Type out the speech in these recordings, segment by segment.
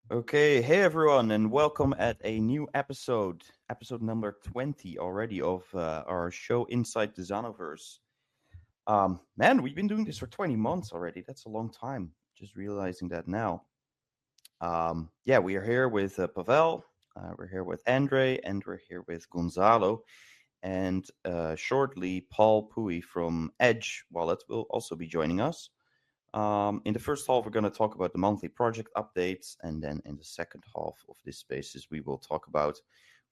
Okay, hey everyone, and welcome at a new episode number 20 already of our show Inside the Xanoverse. Man, we've been doing this for 20 months already. That's a long time. Just realizing that now. Yeah, we are here with Pavel, we're here with Andre, and we're here with Gonzalo. And shortly, Paul Puey from Edge Wallet will also be joining us. In the first half, we're going to talk about the monthly project updates, and then in the second half of this spaces, we will talk about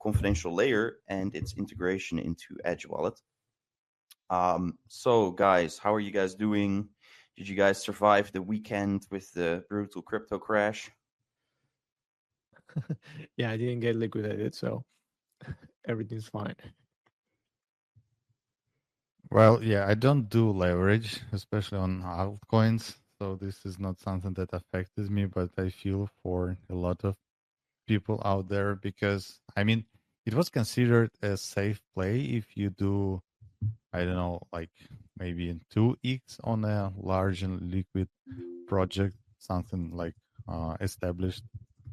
confidential layer and its integration into Edge Wallet. So, guys, how are you guys doing? Did you guys survive the weekend with the brutal crypto crash? Yeah, I didn't get liquidated, so everything's fine. Well, yeah, I don't do leverage, especially on altcoins. So this is not something that affected me, but I feel for a lot of people out there because, I mean, it was considered a safe play if you do, I don't know, like maybe in 2x on a large and liquid project, something like established.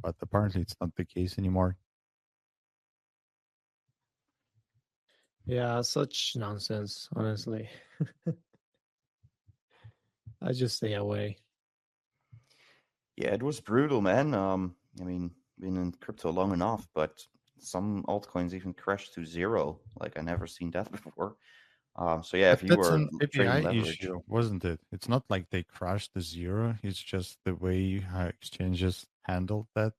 But apparently it's not the case anymore. Yeah, such nonsense, honestly. I just stay away. Yeah, it was brutal, man. I mean, been in crypto long enough, but some altcoins even crashed to zero. Like I never seen that before. So yeah, But if you that's were an trading API leverage, issue, wasn't it? It's not like they crashed to zero. It's just the way exchanges handled that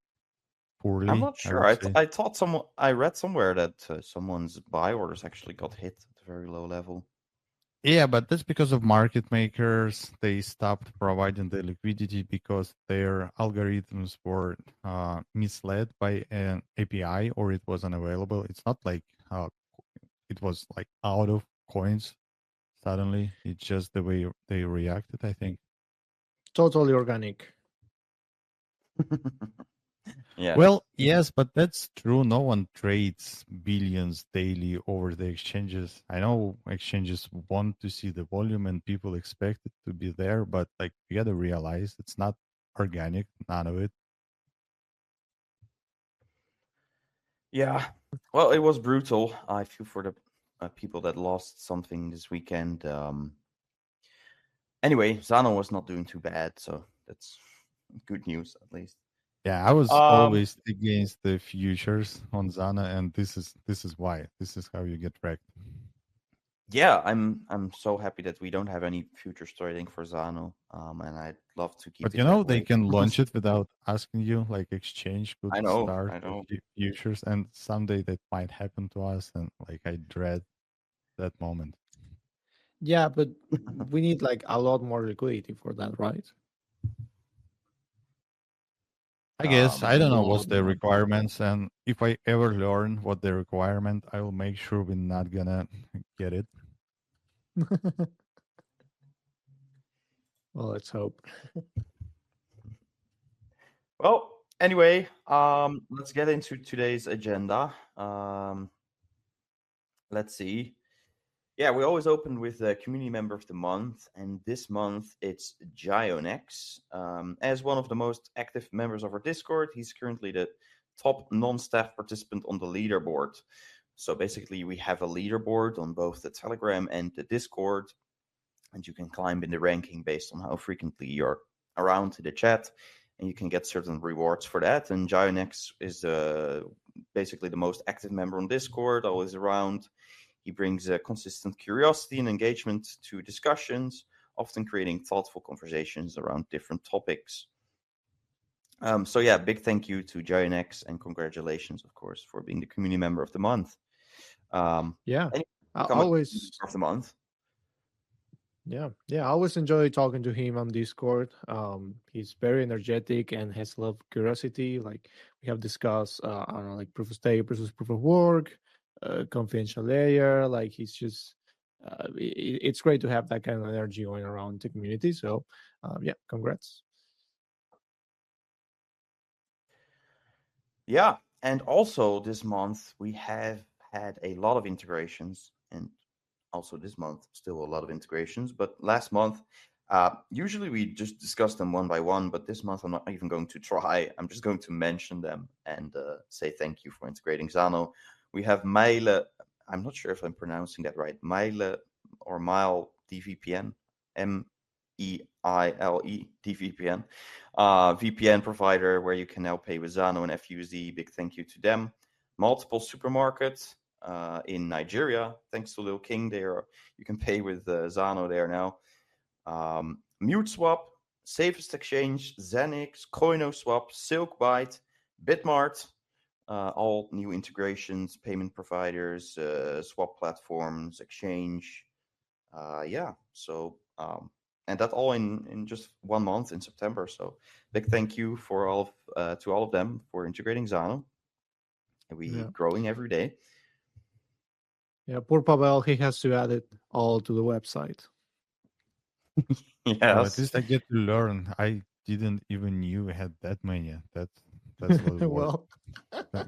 I'm poorly, not I sure. would say. I thought I read somewhere that someone's buy orders actually got hit at a very low level. Yeah, but that's because of market makers. They stopped providing the liquidity because their algorithms were misled by an API or it was unavailable. It's not like it was like out of coins suddenly. It's just the way they reacted, I think. Totally organic. Yeah, Well, yes, but that's true. No one trades billions daily over the exchanges. I know exchanges want to see the volume and people expect it to be there, but like you got to realize it's not organic, none of it. yeah. Well, it was brutal. I feel for the people that lost something this weekend. Anyway, Zano was not doing too bad, so that's good news at least. Yeah, I was Um, always against the futures on Zana, and this is why. This is how you get wrecked. yeah, I'm so happy that we don't have any future trading for Zano. And I'd love to keep But it that they way. can launch it without asking you. Like exchange could start I the know. futures, and someday that might happen to us. And like I dread that moment. Yeah, but we need like a lot more liquidity for that, right? I guess I don't know what's Well, the requirements, and if I ever learn what the requirement, I will make sure we're not gonna get it. Well, let's hope. well, anyway, let's get into today's agenda. Let's see. Yeah, we always open with a community member of the month, and this month it's Gionex. As one of the most active members of our Discord, he's currently the top non-staff participant on the leaderboard. So basically, we have a leaderboard on both the Telegram and the Discord, and you can climb in the ranking based on how frequently you're around the chat, and you can get certain rewards for that. And Gionex is basically the most active member on Discord, always around. He brings a consistent curiosity and engagement to discussions, often creating thoughtful conversations around different topics. So yeah, big thank you to Giant X and congratulations, of course, for being the community member of the month. Yeah, And I become a community always, member of the month. yeah, I always enjoy talking to him on Discord. He's very energetic and has a lot of curiosity. Like we have discussed, I don't know, like proof of stake versus proof of work, confidential layer. Like he's just, it's great to have that kind of energy going around the community. So, yeah, congrats. Yeah, and also this month we have had a lot of integrations, and also this month still a lot of integrations. But last month Usually we just discuss them one by one, but this month I'm not even going to try. I'm just going to mention them and say thank you for integrating Zano. We have Meile. I'm not sure if I'm pronouncing that right. Meile or Mile DVPN, Meile DVPN, VPN provider where you can now pay with Zano and FUSD. Big thank you to them. Multiple supermarkets in Nigeria, thanks to Lil King. There you can pay with Zano there now. MuteSwap, Safest Exchange, Zenix, CoinoSwap, SilkByte, Bitmart, all new integrations, payment providers, swap platforms, exchange. And that all in just 1 month in September. So big thank you for to all of them for integrating Zano. We growing every day. Yeah, poor Pavel, he has to add it all to the website. Yes. Well, at least I get to learn. I didn't even knew we had that many. That's a lot of work. Well,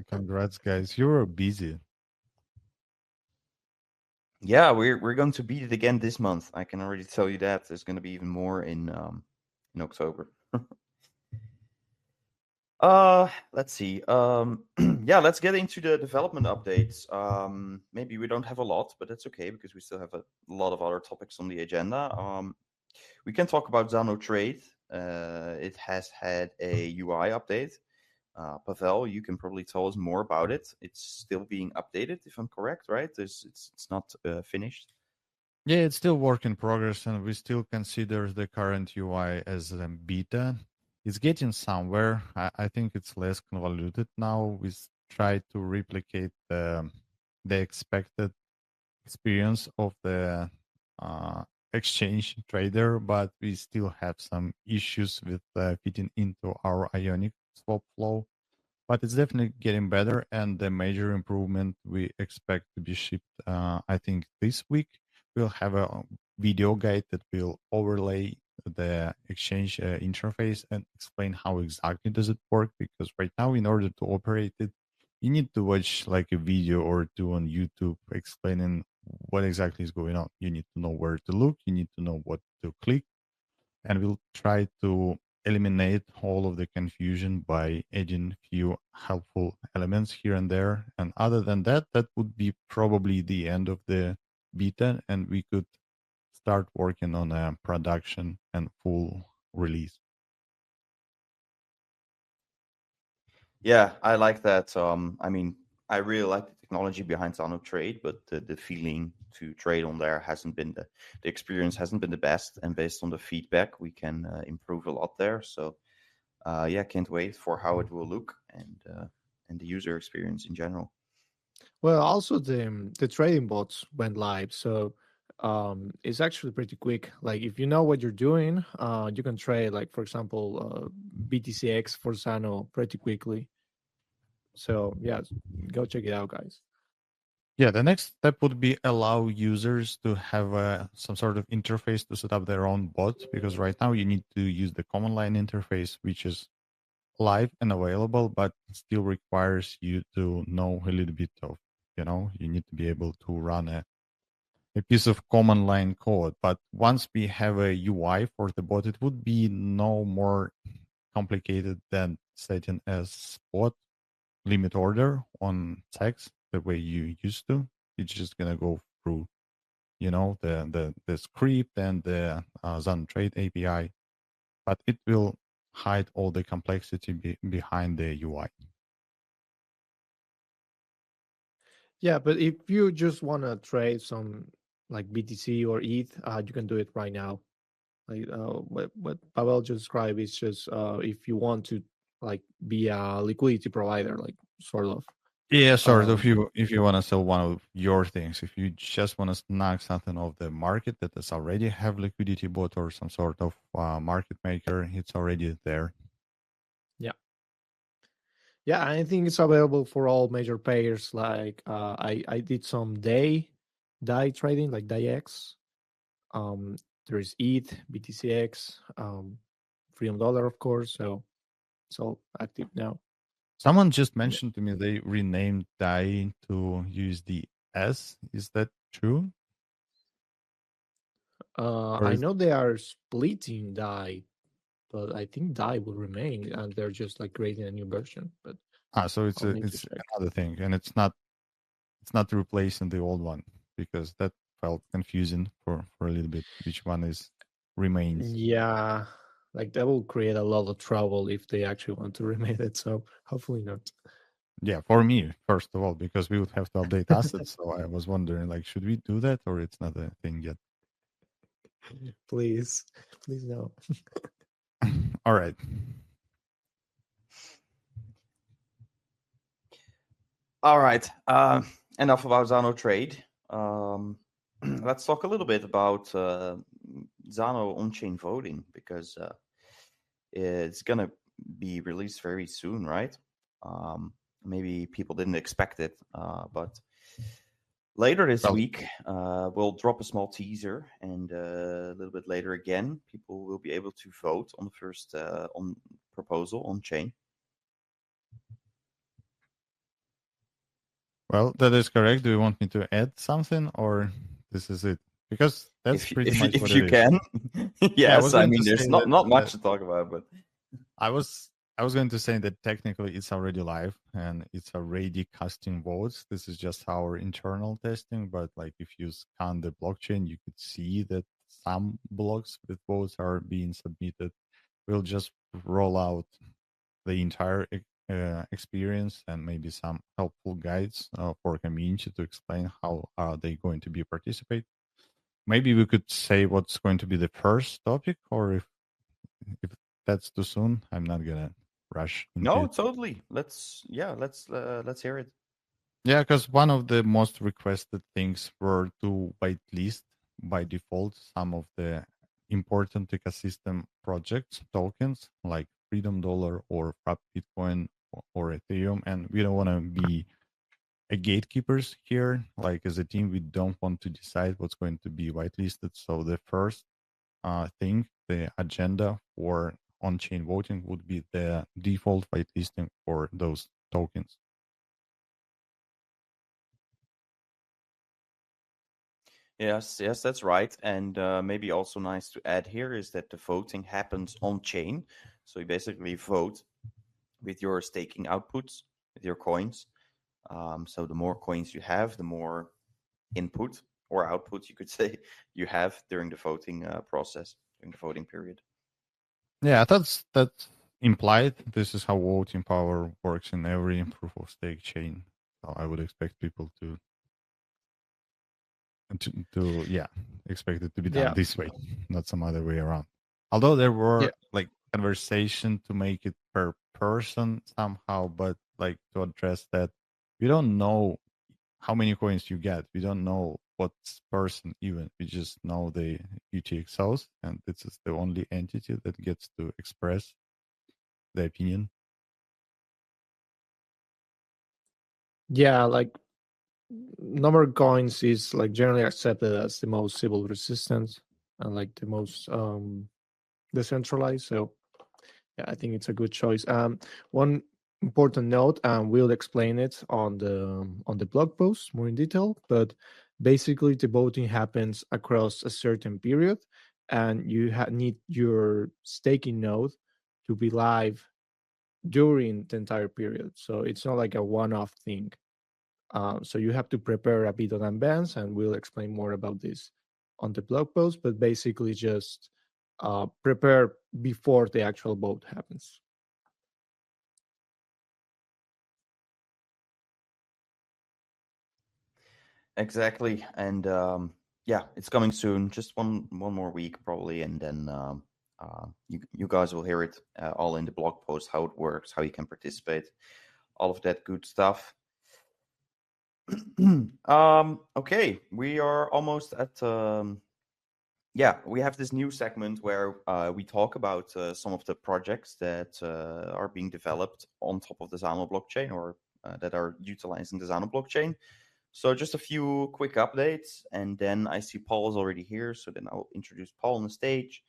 Congrats, guys. You were busy. Yeah, we're going to beat it again this month. I can already tell you that. There's going to be even more in October. Let's see. Yeah, let's get into the development updates. Maybe we don't have a lot, but that's okay because we still have a lot of other topics on the agenda. We can talk about Zano Trade. It has had a UI update. Pavel, you can probably tell us more about it. It's still being updated, if I'm correct, right? It's not finished. Yeah, it's still work in progress, and we still consider the current UI as a beta. It's getting somewhere. I think it's less convoluted now. Try to replicate the expected experience of the exchange trader, but we still have some issues with fitting into our Ionic swap flow. But it's definitely getting better, and the major improvement we expect to be shipped, I think, this week. We'll have a video guide that will overlay the exchange interface and explain how exactly does it work. Because right now, in order to operate it, you need to watch like a video or two on YouTube explaining what exactly is going on. You need to know where to look. You need to know what to click, and we'll try to eliminate all of the confusion by adding few helpful elements here and there. And other than that, that would be probably the end of the beta, and we could start working on a production and full release. Yeah, I like that. I mean, I really like the technology behind Zano Trade, but the feeling to trade on there hasn't been the experience hasn't been the best. And based on the feedback, we can improve a lot there. So yeah, can't wait for how it will look and the user experience in general. well, also the trading bots went live, so it's actually pretty quick. Like if you know what you're doing, you can trade, like for example, BTCX for Zano pretty quickly. So yeah, go check it out, guys. Yeah, the next step would be allow users to have some sort of interface to set up their own bot, because right now you need to use the command line interface, which is live and available, but still requires you to know a little bit of, you need to be able to run a piece of command line code. But once we have a UI for the bot, it would be no more complicated than setting a spot limit order on text the way you used to. It's just gonna go through, the script and the Zan Trade API, but it will hide all the complexity behind the UI. Yeah, but if you just want to trade some like BTC or ETH, you can do it right now. Like what Pavel just described is just if you want to like be a liquidity provider, like sort of. Yeah, sort of. Um, If you want to sell one of your things, if you just want to snag something off the market that is already have liquidity bot or some sort of market maker, it's already there. yeah, yeah, I think it's available for all major payers. Like I did some DAI trading, like DAIX. Um, there is ETH, BTCX, Freedom Dollar, of course. So it's all active now. Someone just mentioned to me they renamed DAI to USDS. Is that true? Or I is know they are splitting Die, but I think Die will remain, and they're just like creating a new version. But so I'll need to it's check. another thing, and it's not replacing the old one because that felt confusing for a little bit. Which one is remains? Yeah, like that will create a lot of trouble if they actually want to remake it. So hopefully not. Yeah, for me, first of all, because we would have to update assets. So I was wondering, like, should we do that or it's not a thing yet? Please, please no. All right. All right. Enough about Zano trade. Let's talk a little bit about Zano on-chain voting because it's gonna be released very soon, right? Maybe people didn't expect it, but later this Well, week we'll drop a small teaser, and a little bit later again, people will be able to vote on the first on proposal on chain. well, that is correct. Do you want me to add something or this is it? Because that's pretty much what If it you is. can, Yeah, I was yes. I going mean, to say there's not that, not much to talk about, but I was going to say that technically it's already live and it's already casting votes. This is just our internal testing, but like if you scan the blockchain, you could see that some blocks with votes are being submitted. We'll just roll out the entire experience and maybe some helpful guides for community to explain how are they going to be participate. Maybe we could say what's going to be the first topic, or if that's too soon, I'm not gonna rush into no, it. totally. Let's hear it. Yeah, because one of the most requested things were to whitelist by default some of the important ecosystem projects tokens like Freedom Dollar or Frap Bitcoin or Ethereum, and we don't want to be a gatekeepers here. Like as a team, we don't want to decide what's going to be whitelisted. So the first thing, the agenda for on-chain voting would be the default whitelisting for those tokens. Yes, that's right. And maybe also nice to add here is that the voting happens on chain. So you basically vote with your staking outputs, with your coins. So the more coins you have, the more input or output, you could say, you have during the voting process, during the voting period. Yeah, that's implied. This is how voting power works in every proof of stake chain. So I would expect people to yeah, expect it to be done Yeah, this way, not some other way around. Although there yeah, were like conversation to make it per person somehow, but like to address that, we don't know how many coins you get. We don't know what's person even. We just know the UTXOs, and this is the only entity that gets to express the opinion. yeah. Like number of coins is like generally accepted as the most civil resistance and like the most decentralized. So yeah, I think it's a good choice. One important note, and we'll explain it on the blog post more in detail. But basically, the voting happens across a certain period, and you need your staking node to be live during the entire period. So it's not like a one-off thing. So you have to prepare a bit in advance, and we'll explain more about this on the blog post. But basically, just prepare before the actual vote happens. Exactly. And yeah, it's coming soon. Just one more week probably, and then you guys will hear it all in the blog post, how it works, how you can participate, all of that good stuff. Okay, we are almost at yeah, we have this new segment where we talk about some of the projects that are being developed on top of the Zano blockchain, or that are utilizing the Zano blockchain. So just a few quick updates, and then I see Paul is already here, so then I'll introduce Paul on the stage.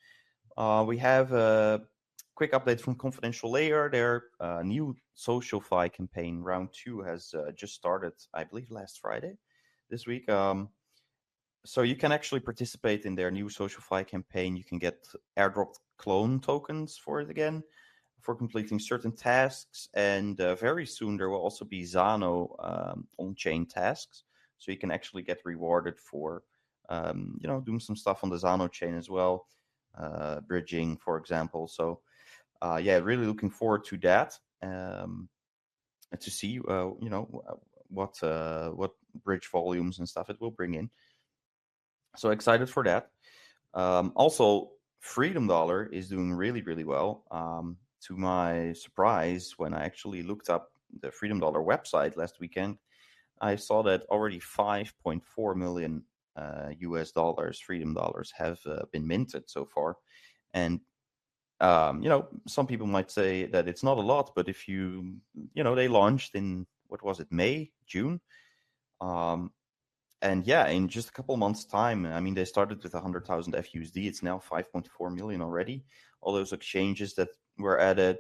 We have a quick update from Confidential Layer. Their new social fi campaign round 2 has just started, I believe, last Friday this week. So you can actually participate in their new SocialFi campaign. You can get airdropped clone tokens for it again for completing certain tasks, and very soon there will also be Zano on-chain tasks, so you can actually get rewarded for doing some stuff on the Zano chain as well, bridging, for example. So really looking forward to that, to see what bridge volumes and stuff it will bring in. So excited for that. Also, Freedom Dollar is doing really, really well. To my surprise, when I actually looked up the Freedom Dollar website last weekend, I saw that already 5.4 million US dollars, Freedom Dollars, have been minted so far. And, some people might say that it's not a lot, but if they launched in, what was it, May, June? And yeah, in just a couple of months' time, I mean, they started with 100,000 FUSD. It's now 5.4 million already. All those exchanges that were added,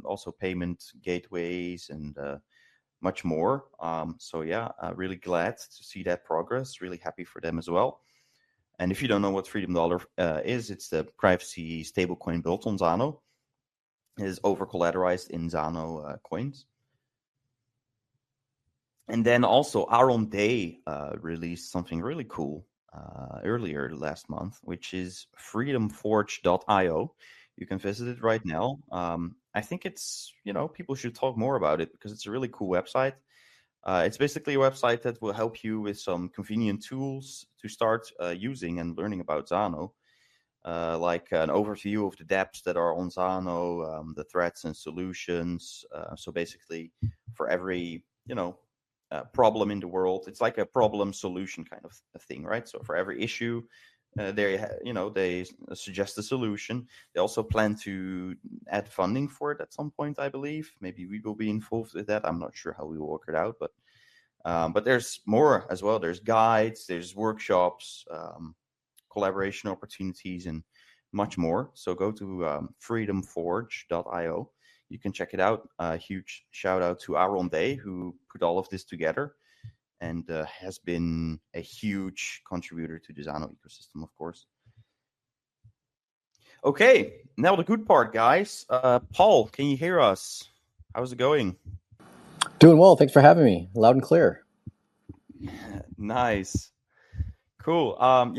also payment gateways and much more. Really glad to see that progress. Really happy for them as well. And if you don't know what Freedom Dollar is, it's the privacy stablecoin built on Zano. It is over collateralized in Zano coins. And then also Aaron Day released something really cool earlier last month, which is freedomforge.io. You can visit it right now. I think it's, people should talk more about it because it's a really cool website. It's basically a website that will help you with some convenient tools to start using and learning about Zano. Like an overview of the dApps that are on Zano, the threats and solutions. So basically, for every problem in the world, it's like a problem solution kind of a thing, right? So for every issue, they suggest a solution. They also plan to add funding for it at some point, I believe. Maybe we will be involved with that. I'm not sure how we will work it out, but there's more as well. There's guides, there's workshops, collaboration opportunities, and much more. So go to freedomforge.io. You can check it out. A huge shout out to Aaron Day, who put all of this together and has been a huge contributor to the Zano ecosystem, of course. Okay, now the good part, guys. Paul, can you hear us? How's it going? Doing well. Thanks for having me. Loud and clear. Nice. Cool. How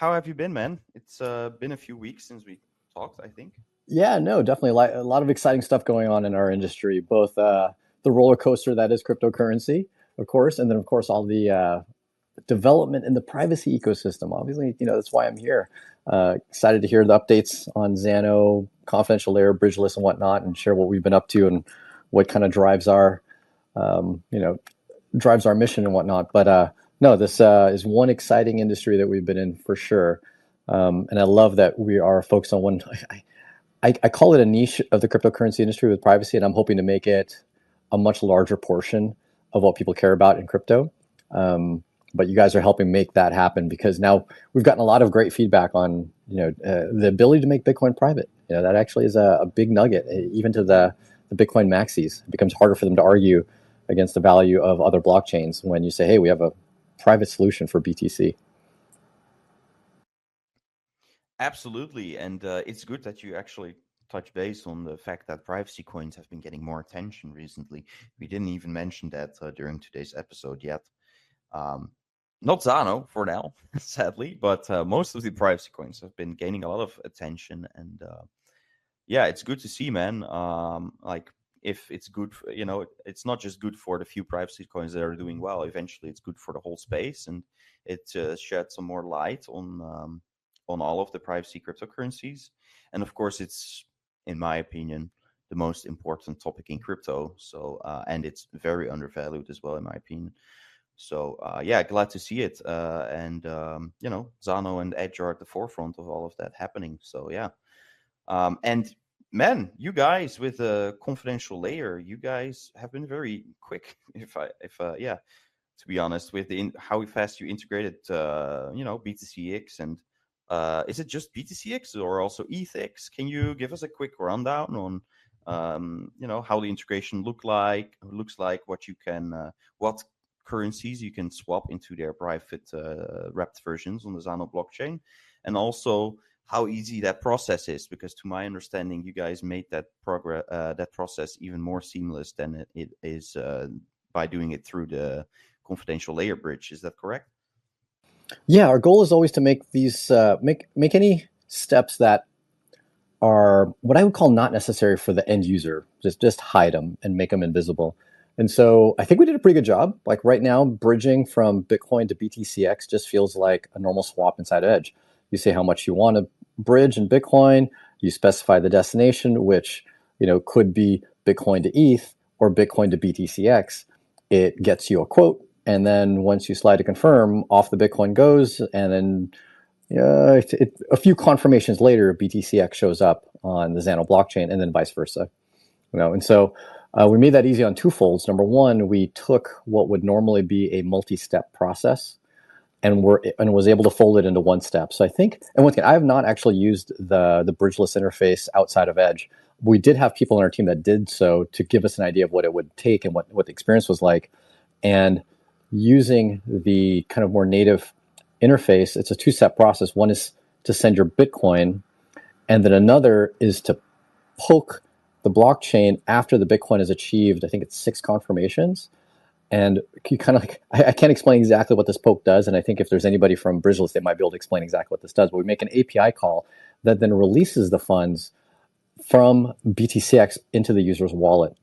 have you been, man? It's been a few weeks since we talked, I think. Yeah, no, definitely a lot of exciting stuff going on in our industry, both the roller coaster that is cryptocurrency, of course, and then, of course, all the development in the privacy ecosystem. Obviously, that's why I'm here. Excited to hear the updates on Zano, confidential layer, bridgeless, and whatnot, and share what we've been up to and what kind of drives our mission and whatnot. But no, this is one exciting industry that we've been in for sure. And I love that we are focused on one. I call it a niche of the cryptocurrency industry with privacy, and I'm hoping to make it a much larger portion of what people care about in crypto. But you guys are helping make that happen because now we've gotten a lot of great feedback on the ability to make Bitcoin private. That actually is a big nugget, even to the Bitcoin maxis. It becomes harder for them to argue against the value of other blockchains when you say, hey, we have a private solution for BTC. Absolutely. And it's good that you actually touch base on the fact that privacy coins have been getting more attention recently. We didn't even mention that during today's episode yet. Not Zano for now, sadly, but most of the privacy coins have been gaining a lot of attention. And it's good to see, man. If it's good, it's not just good for the few privacy coins that are doing well. Eventually, it's good for the whole space, and it sheds some more light on all of the privacy cryptocurrencies. And of course, it's, in my opinion, the most important topic in crypto. So, and it's very undervalued as well, in my opinion. So, glad to see it. Zano and Edge are at the forefront of all of that happening. So, yeah. And man, you guys with a confidential layer, you guys have been very quick. To be honest, with how fast you integrated, BTCX and is it just BTCX or also ETHX? Can you give us a quick rundown on, how the integration looks like, what you can, what currencies you can swap into their private wrapped versions on the Zano blockchain, and also how easy that process is, because to my understanding, you guys made that process even more seamless than it is by doing it through the confidential layer bridge. Is that correct? Yeah, our goal is always to make these make any steps that are what I would call not necessary for the end user. Just hide them and make them invisible. And so I think we did a pretty good job. Like right now, bridging from Bitcoin to BTCX just feels like a normal swap inside Edge. You say how much you want to bridge in Bitcoin. You specify the destination, which could be Bitcoin to ETH or Bitcoin to BTCX. It gets you a quote, and then once you slide to confirm, off the Bitcoin goes, and then a few confirmations later, BTCX shows up on the Zano blockchain, and then vice versa. And so we made that easy on two folds. Number one, we took what would normally be a multi-step process and was able to fold it into one step. So I think, and once again, I have not actually used the bridgeless interface outside of Edge. We did have people on our team that did so to give us an idea of what it would take and what the experience was like. And using the kind of more native interface, it's a two-step process. One is to send your Bitcoin, and then another is to poke the blockchain after the Bitcoin has achieved, I think it's 6 confirmations. And you kind of I can't explain exactly what this poke does. And I think if there's anybody from Bridgeless, they might be able to explain exactly what this does. But we make an API call that then releases the funds from BTCX into the user's wallet.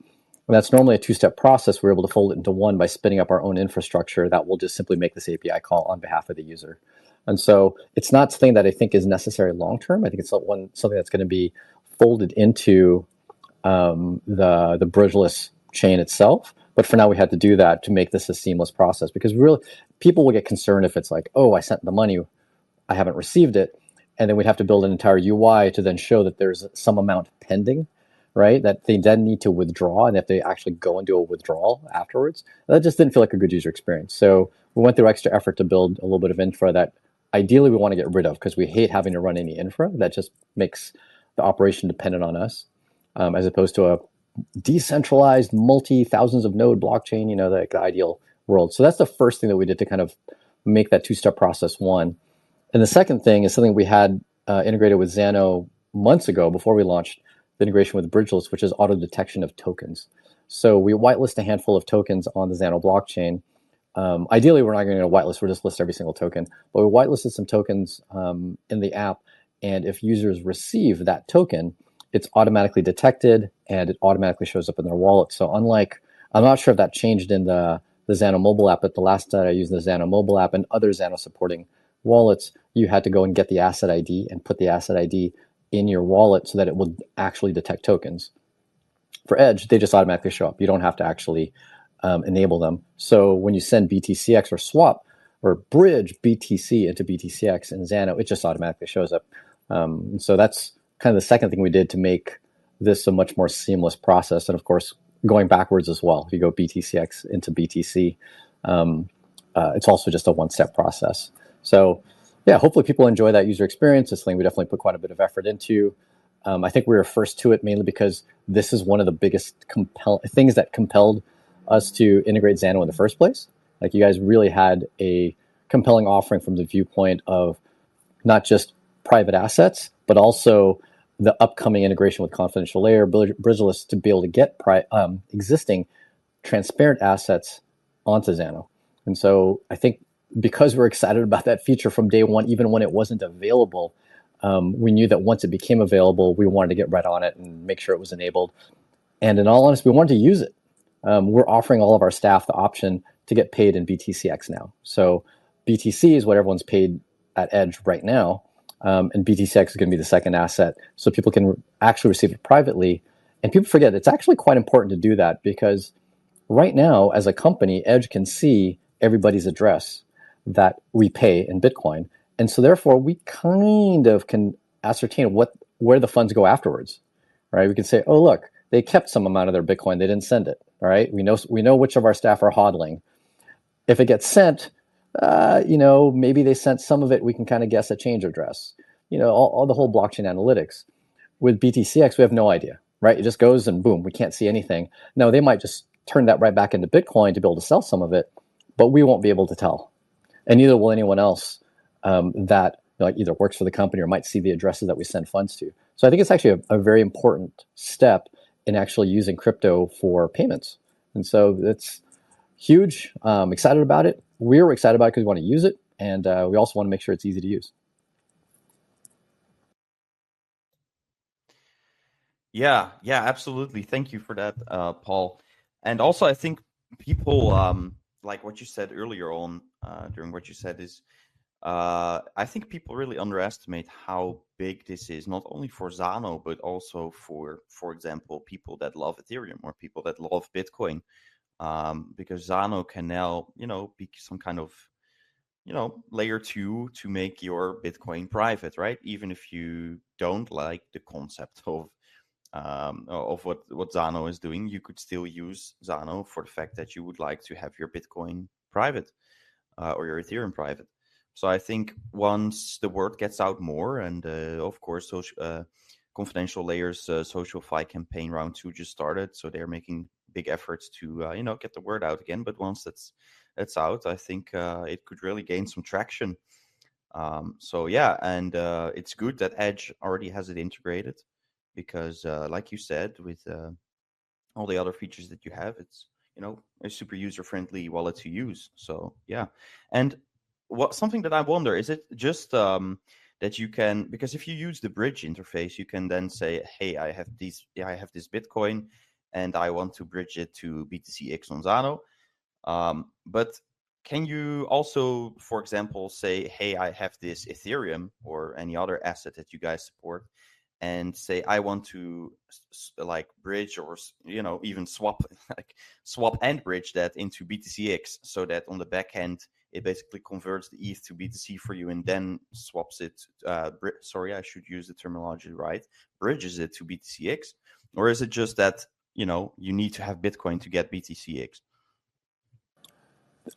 And that's normally a two-step process. We're able to fold it into one by spinning up our own infrastructure that will just simply make this API call on behalf of the user. And so it's not something that I think is necessary long-term. I think it's something that's going to be folded into the bridgeless chain itself. But for now, we had to do that to make this a seamless process, because really people will get concerned if it's like, oh, I sent the money, I haven't received it. And then we'd have to build an entire UI to then show that there's some amount pending, right? That they then need to withdraw, and if they actually go and do a withdrawal afterwards, that just didn't feel like a good user experience. So we went through extra effort to build a little bit of infra that ideally we want to get rid of, because we hate having to run any infra. That just makes the operation dependent on us, as opposed to a decentralized multi-thousands of node blockchain, the ideal world. So that's the first thing that we did to kind of make that two-step process one. And the second thing is something we had integrated with Zano months ago before we launched the integration with Bridgeless, which is auto detection of tokens. So we whitelist a handful of tokens on the Zano blockchain. Ideally, we're not going to whitelist, we'll just list every single token. But we whitelisted some tokens in the app, and if users receive that token, it's automatically detected and it automatically shows up in their wallet. So unlike, I'm not sure if that changed in the Zano mobile app, but the last time I used the Zano mobile app and other Zano supporting wallets, you had to go and get the asset ID and put the asset ID in your wallet so that it would actually detect tokens. For Edge, they just automatically show up. You don't have to actually enable them. So when you send BTCX or swap or bridge BTC into BTCX in Zano, it just automatically shows up. So that's kind of the second thing we did to make this a much more seamless process. And of course, going backwards as well. If you go BTCX into BTC, it's also just a one-step process. So yeah, hopefully people enjoy that user experience. It's something we definitely put quite a bit of effort into. I think we were first to it mainly because this is one of the biggest things that compelled us to integrate Zano in the first place. Like, you guys really had a compelling offering from the viewpoint of not just private assets, but also the upcoming integration with confidential layer, Bridgeless, to be able to get existing transparent assets onto Zano. And so I think because we're excited about that feature from day one, even when it wasn't available, we knew that once it became available, we wanted to get right on it and make sure it was enabled. And in all honesty, we wanted to use it. We're offering all of our staff the option to get paid in BTCX now. So BTC is what everyone's paid at Edge right now. And BTCX is going to be the second asset, so people can actually receive it privately. And people forget it's actually quite important to do that, because right now, as a company, Edge can see everybody's address that we pay in Bitcoin. And so therefore, we kind of can ascertain where the funds go afterwards, right? We can say, oh, look, they kept some amount of their Bitcoin, they didn't send it, all right? We know which of our staff are hodling. If it gets sent, maybe they sent some of it, we can kind of guess a change address. All the whole blockchain analytics. With BTCX, we have no idea, right? It just goes and boom, we can't see anything. Now, they might just turn that right back into Bitcoin to be able to sell some of it, but we won't be able to tell, and neither will anyone else that either works for the company or might see the addresses that we send funds to. So I think it's actually a very important step in actually using crypto for payments. And so it's huge. Excited about it. We're excited about it because we want to use it, and we also want to make sure it's easy to use. Yeah, absolutely. Thank you for that, Paul. And also, I think people, like what you said earlier on, during what you said is, I think people really underestimate how big this is, not only for Zano, but also for example, people that love Ethereum or people that love Bitcoin, because Zano can now, be some kind of, layer 2 to make your Bitcoin private, right? Even if you don't like the concept of what Zano is doing, you could still use Zano for the fact that you would like to have your Bitcoin private, or your Ethereum private. So I think once the word gets out more, and of course, Confidential Layers SocialFi campaign round 2 just started, so they're making big efforts to get the word out again. But once that's out, I think it could really gain some traction. So yeah, and it's good that Edge already has it integrated, because like you said, with all the other features that you have, it's a super user-friendly wallet to use. So yeah. And something that I wonder, is it just that you can, because if you use the bridge interface, you can then say, hey, I have this Bitcoin and I want to bridge it to BTCX on Zano. But can you also, for example, say, hey, I have this Ethereum or any other asset that you guys support, and say, I want to like bridge, or even swap swap and bridge that into BTCX, so that on the back end it basically converts the ETH to BTC for you, and then swaps it. Sorry, I should use the terminology right. Bridges it to BTCX, or is it just that you need to have Bitcoin to get BTCX?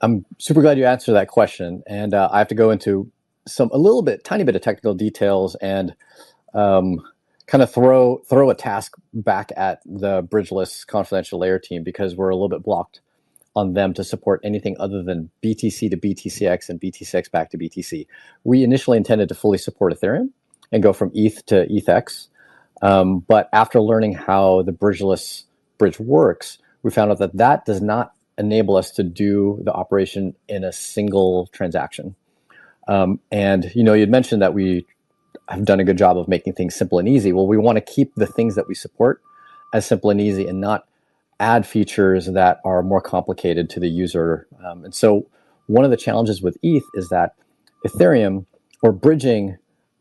I'm super glad you answered that question, and I have to go into tiny bit of technical details, and kind of throw a task back at the bridgeless confidential layer team, because we're a little bit blocked on them to support anything other than BTC to BTCX and BTCX back to BTC. We initially intended to fully support Ethereum and go from ETH to ETHX, but after learning how the bridgeless bridge works, we found out that does not enable us to do the operation in a single transaction. And you'd mentioned that we have done a good job of making things simple and easy. Well, we want to keep the things that we support as simple and easy, and not add features that are more complicated to the user. And so one of the challenges with ETH is that Ethereum, or bridging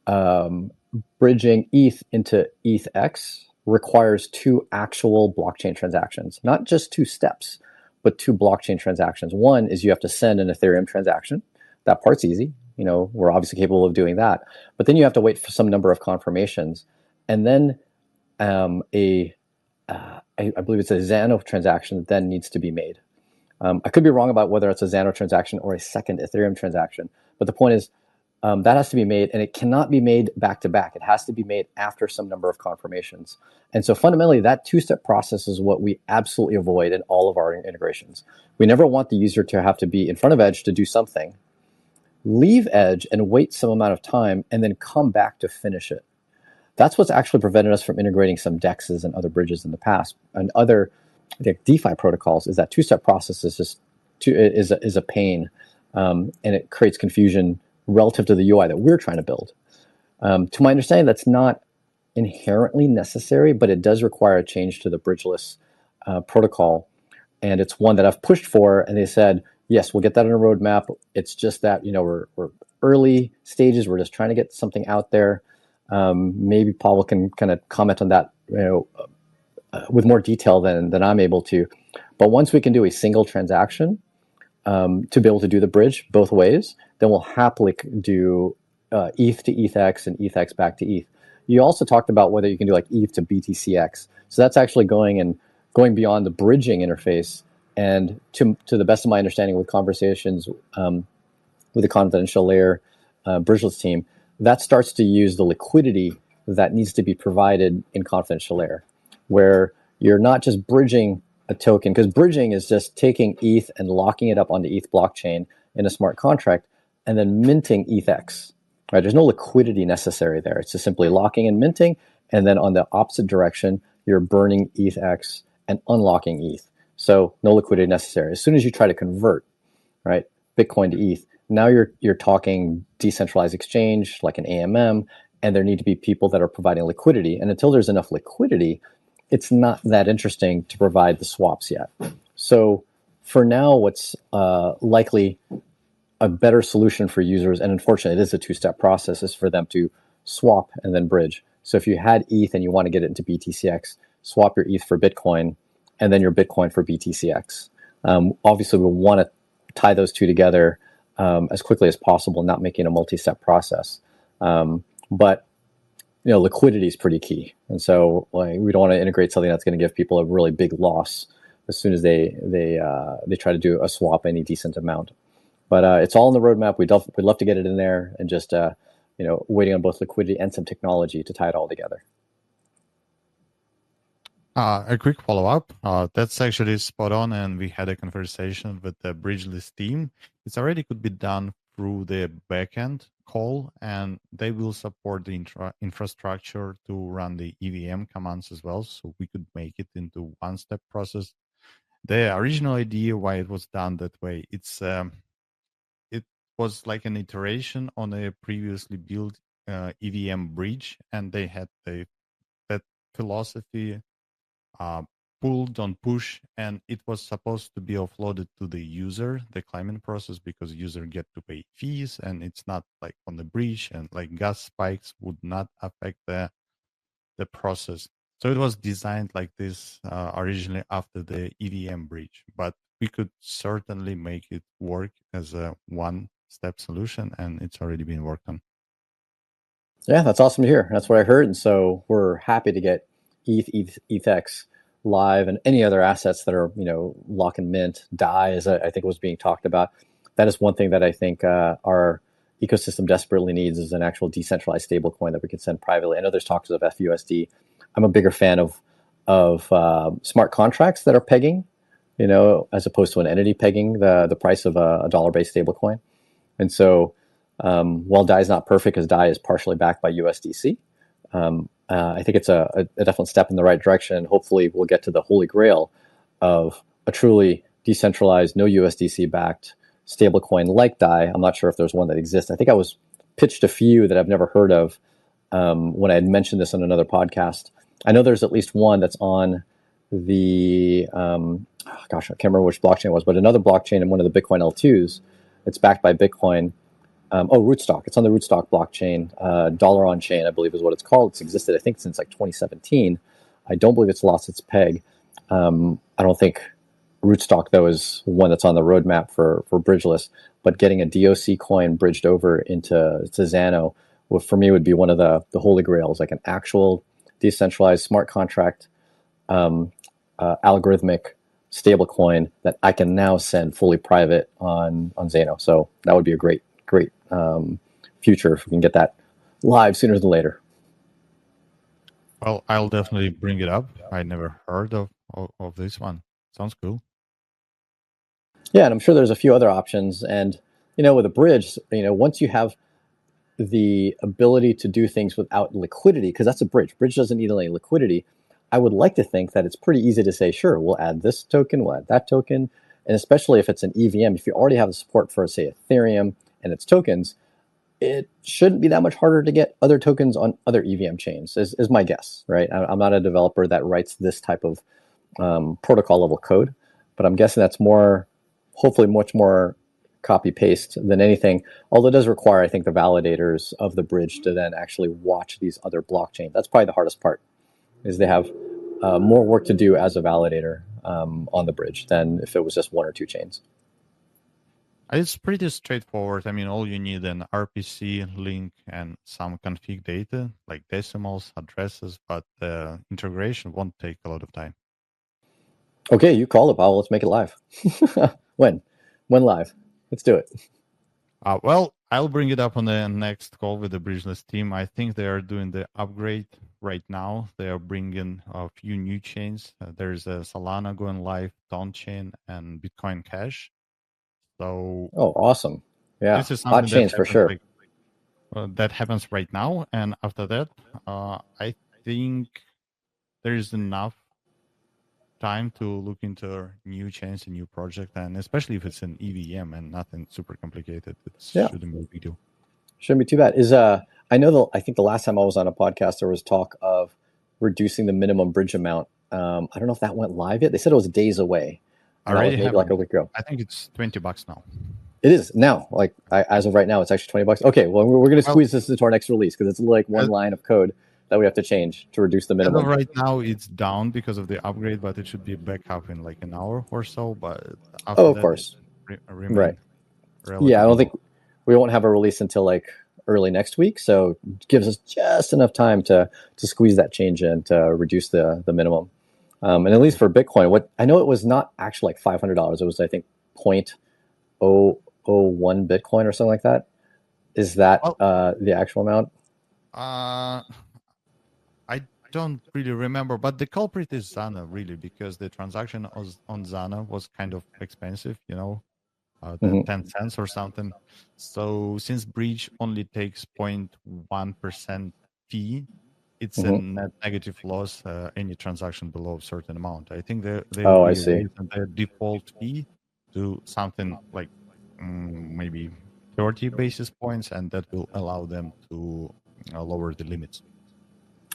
ETH into ETHX, requires 2 actual blockchain transactions, not just 2 steps, but 2 blockchain transactions. One is you have to send an Ethereum transaction. That part's easy. We're obviously capable of doing that. But then you have to wait for some number of confirmations. And then I believe it's a Zano transaction that then needs to be made. I could be wrong about whether it's a Zano transaction or a second Ethereum transaction. But the point is, that has to be made, and it cannot be made back to back. It has to be made after some number of confirmations. And so fundamentally, that 2-step process is what we absolutely avoid in all of our integrations. We never want the user to have to be in front of Edge to do something, leave Edge and wait some amount of time, and then come back to finish it. That's what's actually prevented us from integrating some DEXs and other bridges in the past. And other DeFi protocols is that 2-step process is a pain, and it creates confusion relative to the UI that we're trying to build. To my understanding, that's not inherently necessary, but it does require a change to the bridgeless protocol. And it's one that I've pushed for, and they said, yes, we'll get that on a roadmap. It's just that, we're early stages. We're just trying to get something out there. Maybe Paul can kind of comment on that, with more detail than I'm able to. But once we can do a single transaction, to be able to do the bridge both ways, then we'll happily do ETH to ETHX and ETHX back to ETH. You also talked about whether you can do like ETH to BTCX. So that's actually going beyond the bridging interface. And to the best of my understanding, with conversations with the confidential layer bridgeless team, that starts to use the liquidity that needs to be provided in confidential layer, where you're not just bridging a token, because bridging is just taking ETH and locking it up on the ETH blockchain in a smart contract and then minting ETHX. Right? There's no liquidity necessary there. It's just simply locking and minting, and then on the opposite direction, you're burning ETHX and unlocking ETH. So no liquidity necessary. As soon as you try to convert, right, Bitcoin to ETH, now you're talking decentralized exchange like an AMM, and there need to be people that are providing liquidity. And until there's enough liquidity, it's not that interesting to provide the swaps yet. So for now, what's likely a better solution for users, and unfortunately it is a two-step process, is for them to swap and then bridge. So if you had ETH and you want to get it into BTCX, swap your ETH for Bitcoin and then your Bitcoin for BTCX. Obviously, we want to tie those two together as quickly as possible, not making a multi-step process. But liquidity is pretty key, and so we don't want to integrate something that's going to give people a really big loss as soon as they try to do a swap any decent amount. But it's all in the roadmap. We'd love to get it in there, and just waiting on both liquidity and some technology to tie it all together. A quick follow-up. That's actually spot on, and we had a conversation with the Bridgeless team. It already could be done through the backend call, and they will support the infrastructure to run the EVM commands as well, so we could make it into one-step process. The original idea why it was done that way, it was like an iteration on a previously built EVM bridge, and they had that philosophy pulled on push, and it was supposed to be offloaded to the user, the climbing process, because user get to pay fees, and it's not like on the bridge, and like gas spikes would not affect the process. So it was designed like this originally after the EVM bridge, but we could certainly make it work as a one-step solution, and it's already been worked on. Yeah, that's awesome to hear. That's what I heard, and so we're happy to get ETHX live and any other assets that are lock and mint, DAI, as I think was being talked about. That is one thing that I think our ecosystem desperately needs, is an actual decentralized stablecoin that we can send privately. I know there's talks of FUSD. I'm a bigger fan of smart contracts that are pegging, as opposed to an entity pegging the price of a dollar-based stablecoin. And so while DAI is not perfect, because DAI is partially backed by USDC, I think it's a definite step in the right direction. Hopefully we'll get to the holy grail of a truly decentralized, no USDC backed stablecoin like DAI. I'm not sure if there's one that exists. I think I was pitched a few that I've never heard of when I had mentioned this on another podcast. I know there's at least one that's on the, I can't remember which blockchain it was, but another blockchain in one of the Bitcoin L2s. It's backed by Bitcoin. Rootstock. It's on the Rootstock blockchain. Dollar on chain, I believe, is what it's called. It's existed, I think, since like 2017. I don't believe it's lost its peg. I don't think Rootstock, though, is one that's on the roadmap for Bridgeless. But getting a DOC coin bridged over into Zano, for me, would be one of the holy grails, like an actual decentralized smart contract, algorithmic stable coin that I can now send fully private on Zano. So that would be a great future if we can get that live sooner than later. Well, I'll definitely bring it up. I never heard of this one. Sounds cool. Yeah, and I'm sure there's a few other options. And with a bridge, once you have the ability to do things without liquidity, because that's a bridge. Bridge doesn't need any liquidity. I would like to think that it's pretty easy to say, sure, we'll add this token, we'll add that token. And especially if it's an EVM, if you already have the support for, say, Ethereum and its tokens, it shouldn't be that much harder to get other tokens on other EVM chains, is my guess, right? I'm not a developer that writes this type of protocol level code, but I'm guessing that's hopefully much more copy paste than anything, although it does require, I think, the validators of the bridge to then actually watch these other blockchains. That's probably the hardest part, is they have more work to do as a validator on the bridge than if it was just one or two chains. It's pretty straightforward. I mean, all you need an RPC link and some config data, like decimals, addresses, but the integration won't take a lot of time. Okay, you call it, Paul. Let's make it live. When live? Let's do it. Well, I'll bring it up on the next call with the Bridgeless team. I think they are doing the upgrade right now they are bringing a few new chains. There's a Solana going live, Dawn chain, and Bitcoin Cash. So Oh, awesome. Yeah, this is hot something that chains for happens sure. like that happens right now, and after that, I think there is enough time to look into new chains and new project, and especially if it's an EVM and nothing super complicated, it Yeah. shouldn't be a big deal. Shouldn't be too bad. I think the last time I was on a podcast, there was talk of reducing the minimum bridge amount. I don't know if that went live yet. They said it was days away. And that was maybe like a week ago. I think it's $20 now. It is now. Like as of right now, it's actually $20. Okay, well, we're going to squeeze this into our next release because it's like one line of code that we have to change to reduce the minimum. As of right now, it's down because of the upgrade, but it should be back up in like an hour or so. But after of course, remain yeah, I don't think we won't have a release until like early next week, so it gives us just enough time to squeeze that change in to reduce the minimum. And at least for Bitcoin, what I know, it was not actually like $500. It was, I think, 0.001 Bitcoin or something like that. Is that the actual amount? I don't really remember, but the culprit is Zano, really, because the transaction on Zano was kind of expensive, 10 cents or something. So since Breach only takes 0.1% fee, it's a net negative loss any transaction below a certain amount. I think they will be raising their default fee to something like maybe 30 basis points, and that will allow them to lower the limits.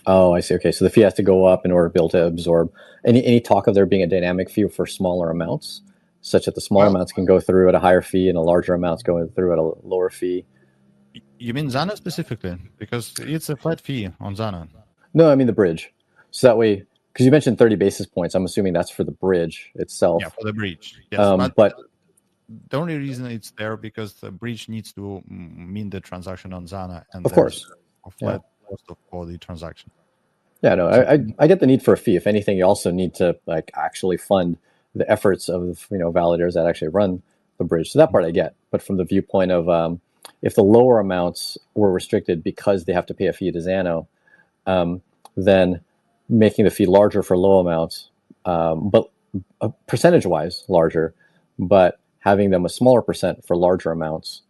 Oh, I see. Okay, so the fee has to go up in order to be able to absorb. Any talk of there being a dynamic fee for smaller amounts, such that the smaller amounts can go through at a higher fee and the larger amounts go through at a lower fee? You mean Zano specifically? Because it's a flat fee on Zano. No, I mean the bridge. So that way, because you mentioned 30 basis points, I'm assuming that's for the bridge itself. Yeah, for the bridge. Yes, but the only reason it's there because the bridge needs to mean the transaction on Zano, and of course, a flat cost for the transaction. Yeah, no, I get the need for a fee. If anything, you also need to like actually fund the efforts of validators that actually run the bridge. So that part I get. But from the viewpoint of if the lower amounts were restricted because they have to pay a fee to Zano, then making the fee larger for low amounts, but percentage-wise larger, but having them a smaller percent for larger amounts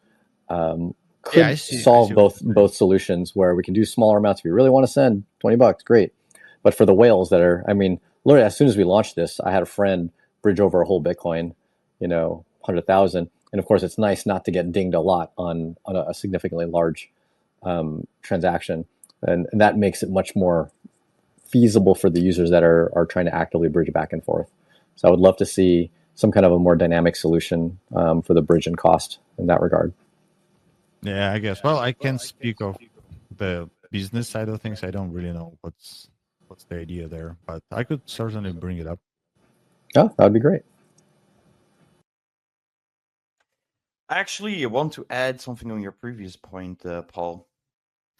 could solve both solutions, where we can do smaller amounts if you really want to send $20, great. But for the whales that are, I mean, literally as soon as we launched this, I had a friend bridge over a whole Bitcoin, 100,000. And of course, it's nice not to get dinged a lot on a significantly large transaction. And that makes it much more feasible for the users that are trying to actively bridge back and forth. So I would love to see some kind of a more dynamic solution for the bridge and cost in that regard. Yeah, I guess. Well, I can speak of the business side of things. I don't really know what's the idea there, but I could certainly bring it up. Oh, that would be great. Actually, I want to add something on your previous point, Paul,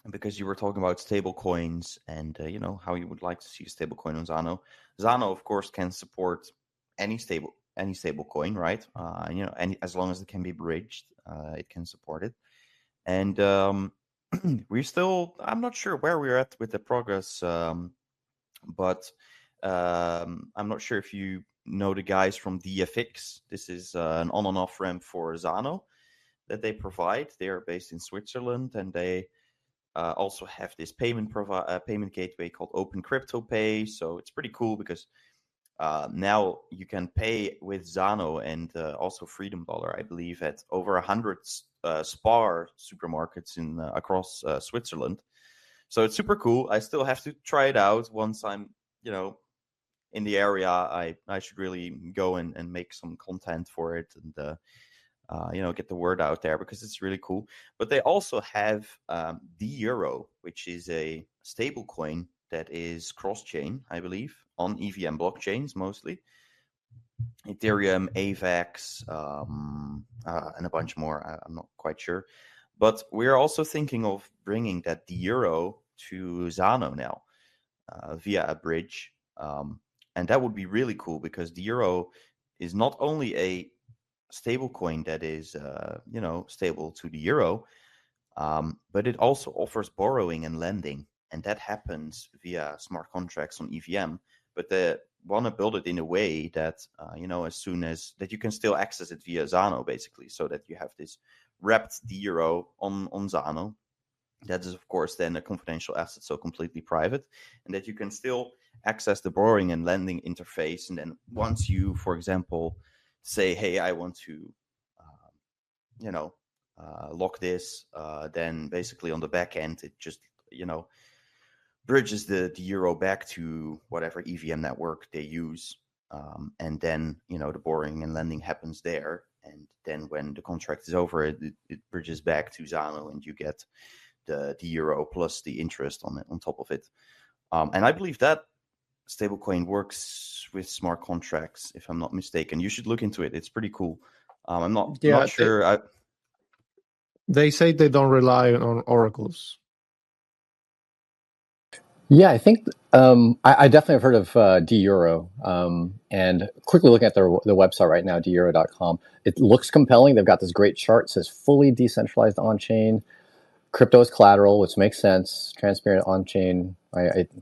because you were talking about stable coins and how you would like to see a stable coin on Zano. Zano, of course, can support any stable coin, right? As long as it can be bridged, it can support it. And I'm not sure where we're at with the progress, but I'm not sure if you know the guys from DFX. This is an on and off ramp for Zano that they provide. They are based in Switzerland, and they also have this payment gateway called Open Crypto Pay. So it's pretty cool because now you can pay with Zano and also Freedom Dollar, I believe, at over 100 Spar supermarkets in across Switzerland. So it's super cool. I still have to try it out once I'm, in the area. I should really go and make some content for it and get the word out there because it's really cool. But they also have the Euro, which is a stable coin that is cross-chain, I believe, on EVM blockchains mostly. Ethereum, AVAX, and a bunch more. I'm not quite sure. But we're also thinking of bringing that the Euro to Zano now via a bridge. And that would be really cool because the Euro is not only a stable coin that is, stable to the Euro, but it also offers borrowing and lending. and that happens via smart contracts on EVM. But they want to build it in a way that as soon as that you can still access it via Zano, basically, so that you have this wrapped D-Euro on Zano. That is, of course, then a confidential asset, so completely private, and that you can still access the borrowing and lending interface. And then once you, for example, say, hey, I want to, lock this, then basically on the back end, it just, bridges the euro back to whatever EVM network they use. And then, the borrowing and lending happens there. And then when the contract is over, it bridges back to Zano, and you get the euro plus the interest on it, on top of it. And I believe that stablecoin works with smart contracts, if I'm not mistaken. You should look into it. It's pretty cool. I'm not sure. They say they don't rely on oracles. Yeah, I think I definitely have heard of D-Euro. And quickly looking at the website right now, deuro.com, it looks compelling. They've got this great chart. It says fully decentralized on-chain. Crypto is collateral, which makes sense. Transparent on-chain.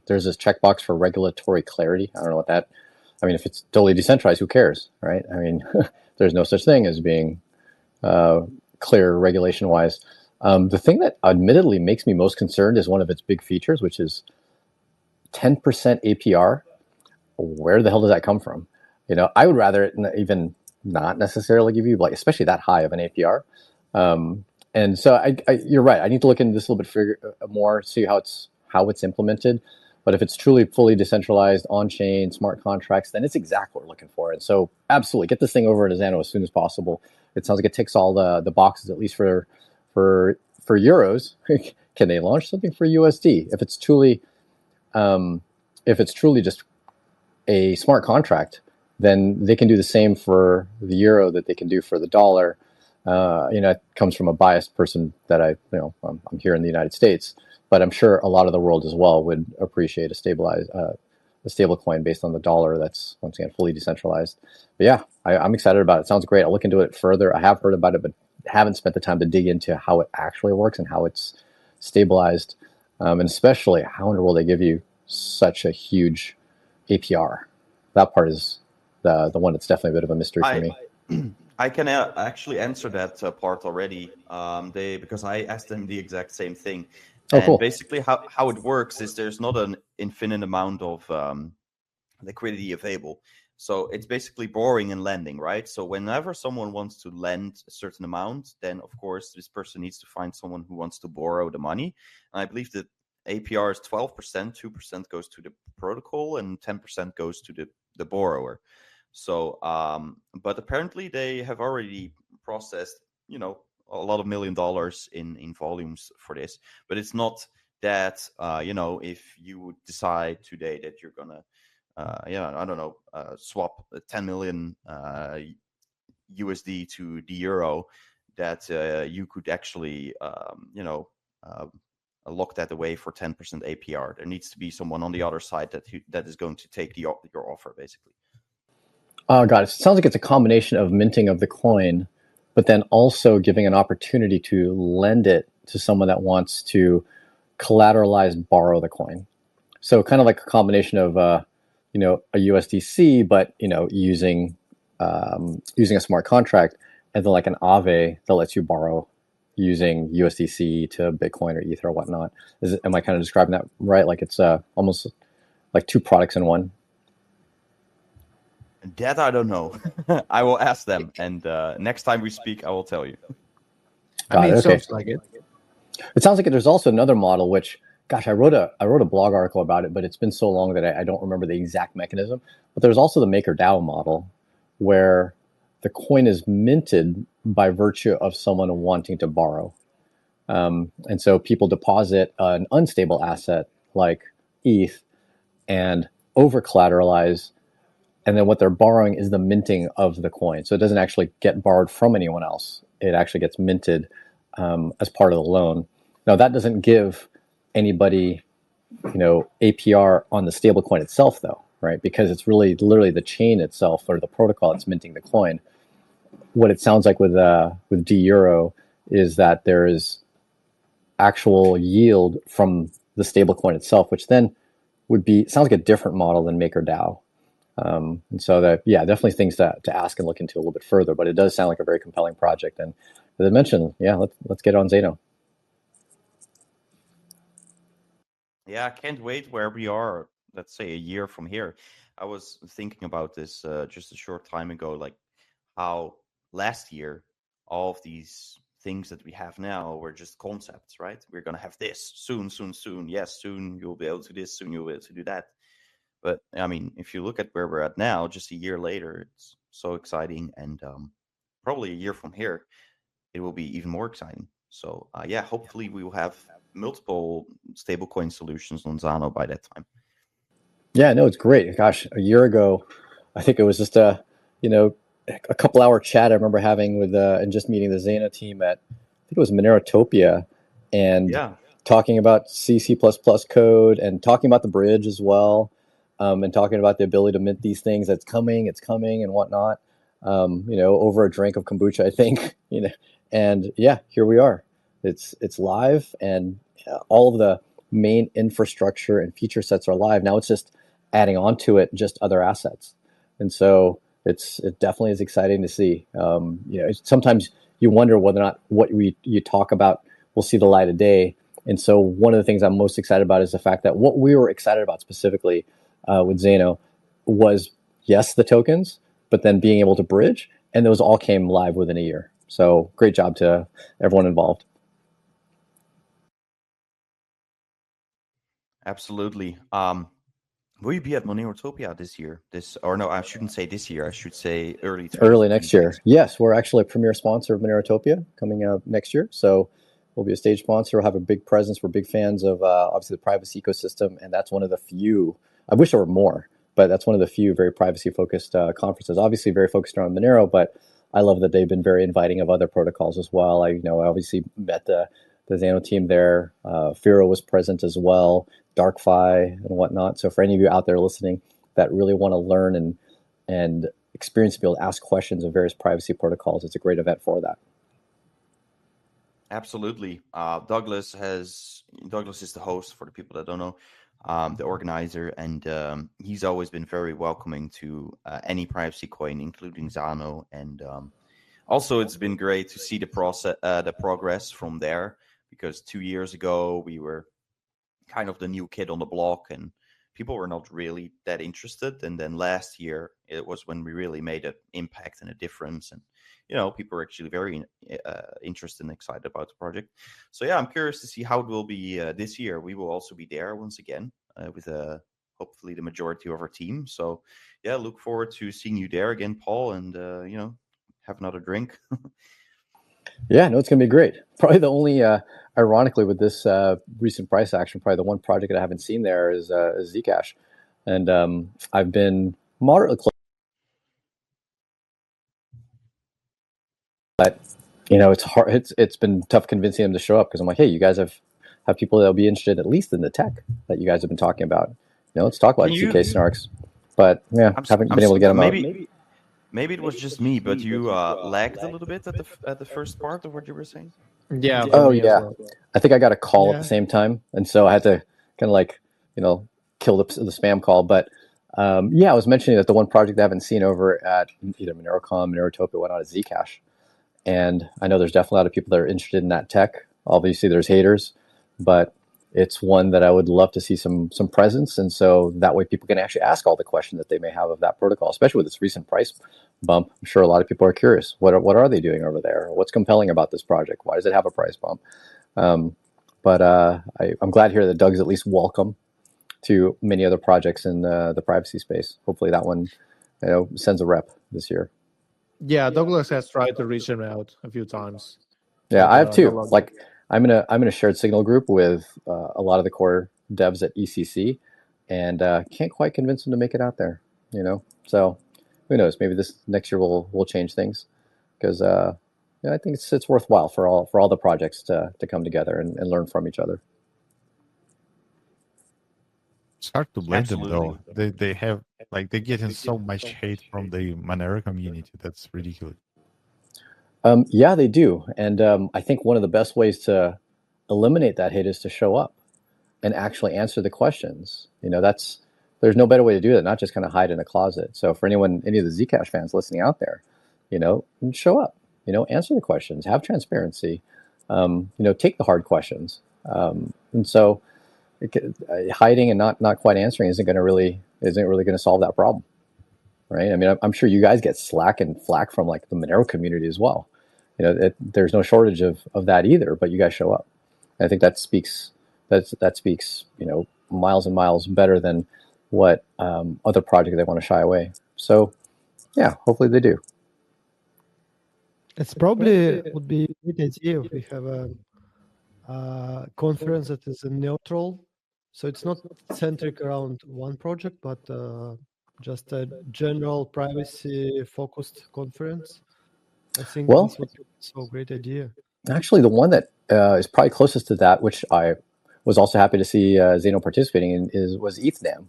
There's this checkbox for regulatory clarity. I don't know what that. I mean, if it's totally decentralized, who cares, right? I mean, there's no such thing as being clear regulation-wise. The thing that admittedly makes me most concerned is one of its big features, which is 10% APR. Where the hell does that come from? I would rather it even not necessarily give you, like, especially that high of an APR. And so you're right. I need to look into this a little bit more, see how it's implemented. But if it's truly fully decentralized, on-chain, smart contracts, then it's exactly what we're looking for. And so absolutely, get this thing over to Zano as soon as possible. It sounds like it ticks all the boxes, at least for euros. Can they launch something for USD? If it's truly just a smart contract, then they can do the same for the euro that they can do for the dollar. It comes from a biased person that I'm here in the United States, but I'm sure a lot of the world as well would appreciate a stable coin based on the dollar that's, once again, fully decentralized. But yeah, I'm excited about it. Sounds great. I'll look into it further. I have heard about it, but haven't spent the time to dig into how it actually works and how it's stabilized, and especially how in the world they give you such a huge APR. That part is the one that's definitely a bit of a mystery for me. I can actually answer that part already. Because I asked them the exact same thing. Oh, cool. Basically, how it works is there's not an infinite amount of liquidity available. So it's basically borrowing and lending, right? So whenever someone wants to lend a certain amount, then of course this person needs to find someone who wants to borrow the money. And I believe that APR is 12%, 2% goes to the protocol, and 10% goes to the borrower. So, but apparently they have already processed, a lot of $1 million in volumes for this. But it's not that, if you would decide today that you're gonna, swap 10 million USD to the euro, that you could actually, lock that away for 10% APR. There needs to be someone on the other side that is going to take your offer, basically. Oh, God. It sounds like it's a combination of minting of the coin, but then also giving an opportunity to lend it to someone that wants to borrow the coin. So kind of like a combination of, a USDC, but, using a smart contract, and then like an Aave that lets you borrow using USDC to Bitcoin or Ether or whatnot. Am I kind of describing that right? Like it's almost like two products in one. That I don't know. I will ask them, and next time we speak, I will tell you. It sounds like it. It sounds like there's also another model, which, gosh, I wrote a blog article about it, but it's been so long that I don't remember the exact mechanism. But there's also the MakerDAO model, where the coin is minted by virtue of someone wanting to borrow. And so people deposit an unstable asset like ETH and over collateralize. And then what they're borrowing is the minting of the coin. So it doesn't actually get borrowed from anyone else. It actually gets minted as part of the loan. Now, that doesn't give anybody, APR on the stable coin itself, though, right? Because it's really literally the chain itself or the protocol that's minting the coin. What it sounds like with D-Euro is that there is actual yield from the stablecoin itself, which then sounds like a different model than MakerDAO. And so definitely things to ask and look into a little bit further, but it does sound like a very compelling project. And as I mentioned, let's get on Zano. Yeah, I can't wait where we are, let's say a year from here. I was thinking about this just a short time ago, like how last year all of these things that we have now were just concepts, right? We're going to have this soon, soon, soon. Yes, soon you'll be able to do this, soon you'll be able to do that. But I mean, if you look at where we're at now, just a year later, it's so exciting. And probably a year from here, it will be even more exciting. So hopefully we will have multiple stablecoin solutions on Zano by that time. Yeah, no, it's great. Gosh, a year ago, I think it was just a couple hour chat I remember having with and just meeting the Zano team at, I think it was Monerotopia, and talking about C++ code and talking about the bridge as well, and talking about the ability to mint these things. It's coming and whatnot. Over a drink of kombucha, I think. And here we are. It's live, and all of the main infrastructure and feature sets are live. Now it's just adding on to it just other assets, and so it definitely is exciting to see. Sometimes you wonder whether or not what you talk about will see the light of day. And so one of the things I'm most excited about is the fact that what we were excited about specifically with Zano was, yes, the tokens, but then being able to bridge, and those all came live within a year. So great job to everyone involved. Absolutely. Will you be at Monerotopia this year? I shouldn't say this year. I should say early next year. Yes, we're actually a premier sponsor of Monerotopia coming out next year. So we'll be a stage sponsor. We'll have a big presence. We're big fans of obviously the privacy ecosystem, and that's one of the few. I wish there were more, but that's one of the few very privacy-focused conferences. Obviously, very focused around Monero, but I love that they've been very inviting of other protocols as well. I obviously met the Zano team there. Firo was present as well, DarkFi and whatnot. So for any of you out there listening that really want to learn and experience to be able to ask questions of various privacy protocols, it's a great event for that. Absolutely. Douglas is the host, for the people that don't know, the organizer, and he's always been very welcoming to any privacy coin, including Zano. And also, it's been great to see the progress from there, because 2 years ago we were kind of the new kid on the block, and people were not really that interested. And then last year, it was when we really made an impact and a difference. And people are actually very interested and excited about the project. So I'm curious to see how it will be this year. We will also be there once again with hopefully the majority of our team. So look forward to seeing you there again, Paul, and have another drink. Yeah, no, it's going to be great. Probably the only, ironically, with this recent price action, probably the one project that I haven't seen there is Zcash. And I've been moderately close. But, it's hard. It's been tough convincing them to show up, because I'm like, hey, you guys have people that'll be interested at least in the tech that you guys have been talking about. Let's talk about ZK snarks. But haven't been able to get them out. Maybe it was just me, but you lagged a little bit at the first part of what you were saying. Yeah. Well. I think I got a call at the same time, and so I had to kind of kill the spam call. But I was mentioning that the one project I haven't seen over at either MoneroCon, Monerotopia, whatnot, is Zcash. And I know there's definitely a lot of people that are interested in that tech. Obviously, there's haters, but it's one that I would love to see some presence. And so that way people can actually ask all the questions that they may have of that protocol, especially with its recent price bump. I'm sure a lot of people are curious. What are they doing over there? What's compelling about this project? Why does it have a price bump? But I'm glad to hear that Doug's at least welcome to many other projects in the privacy space. Hopefully that one sends a rep this year. Yeah, Douglas has tried to reach him out a few times. Yeah, I have too. I'm in a shared Signal group with a lot of the core devs at ECC, and can't quite convince them to make it out there. So who knows? Maybe this next year we'll change things, because I think it's worthwhile for all the projects to come together and learn from each other. It's hard to blame them though. They have they're getting so much hate from the Monero community. That's ridiculous. Yeah, they do. And I think one of the best ways to eliminate that hate is to show up. and actually answer the questions. There's no better way to do that, not just kind of hide in a closet. So for any of the Zcash fans listening out there, show up, answer the questions, have transparency, take the hard questions. And so hiding and not quite answering isn't really going to solve that problem. Right. I mean, I'm sure you guys get slack and flack from like the Monero community as well. There's no shortage of that either, but you guys show up. And I think that speaks, miles and miles better than what other projects they want to shy away. So yeah, hopefully they do. It's probably would be a good idea if we have a conference that is neutral. So it's not centric around one project, but just a general privacy focused conference. I think this would be so great idea. Actually, the one that is probably closest to that, which I was also happy to see Zano participating in, was ETHNAM.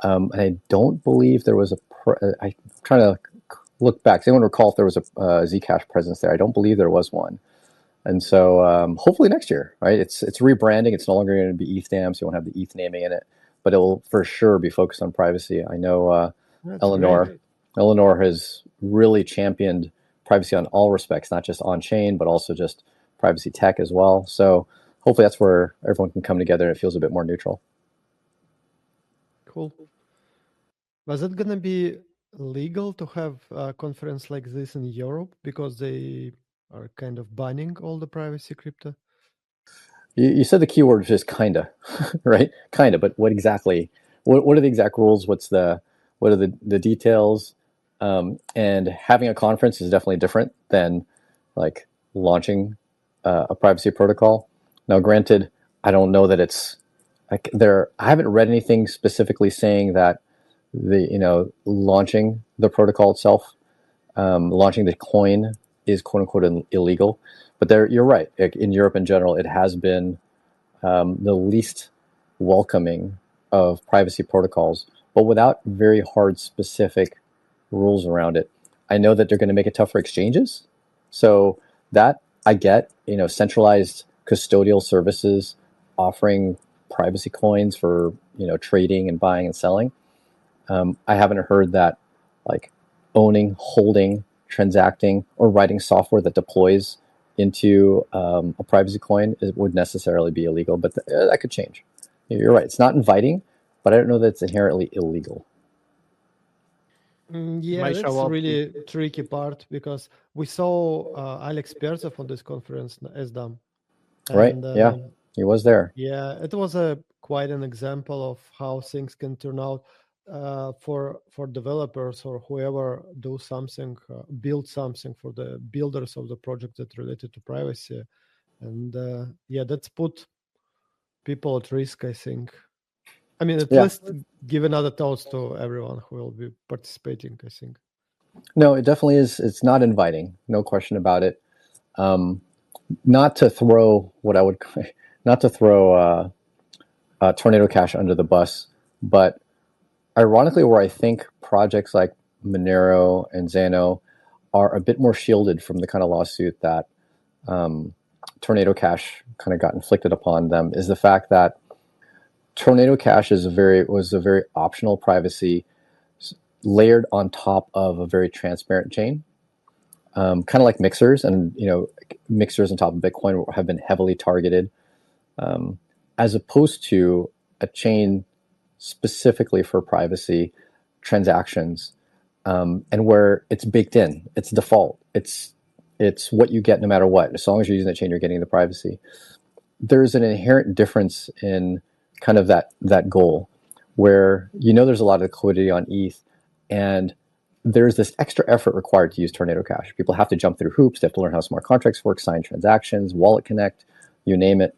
And I don't believe there was I'm trying to look back. Does anyone recall if there was a Zcash presence there? I don't believe there was one. And so hopefully next year, right? It's rebranding. It's no longer going to be ETHNAM, so you won't have the ETH naming in it, but it will for sure be focused on privacy. I know Eleanor has really championed privacy on all respects, not just on chain, but also just privacy tech as well. So hopefully that's where everyone can come together and it feels a bit more neutral. Cool. Was it going to be legal to have a conference like this in Europe because they are kind of banning all the privacy crypto? You said the keyword was just kinda, right? Kinda, but what exactly? What are the exact rules? What are the details? And having a conference is definitely different than like launching a privacy protocol. Now, granted, I don't know that it's like there. I haven't read anything specifically saying that launching the protocol itself, launching the coin is quote unquote illegal. But you're right. In Europe in general, it has been the least welcoming of privacy protocols, but without very hard specific rules around it. I know that they're going to make it tough for exchanges. So that I get, centralized custodial services offering privacy coins for, trading and buying and selling. I haven't heard that like owning, holding, transacting, or writing software that deploys into a privacy coin would necessarily be illegal, but that could change. You're right. It's not inviting, but I don't know that it's inherently illegal. Yeah, that's a really tricky part because we saw Alex Perzev on this conference as them. Right. Yeah, he was there. Yeah, it was quite an example of how things can turn out for developers or whoever do something, build something for the builders of the project that related to privacy, and that's put people at risk, I think. I mean, at least give another thoughts to everyone who will be participating, I think. No, it definitely is. It's not inviting, no question about it. Not to throw Tornado Cash under the bus, but ironically, where I think projects like Monero and Zano are a bit more shielded from the kind of lawsuit that Tornado Cash kind of got inflicted upon them is the fact that Tornado Cash was a very optional privacy layered on top of a very transparent chain, kind of like mixers, and mixers on top of Bitcoin have been heavily targeted, as opposed to a chain specifically for privacy transactions, and where it's baked in, it's default, it's what you get no matter what. As long as you're using that chain, you're getting the privacy. There's an inherent difference in kind of that goal, where there's a lot of liquidity on ETH, and there's this extra effort required to use Tornado Cash. People have to jump through hoops. They have to learn how smart contracts work, sign transactions, wallet connect, you name it.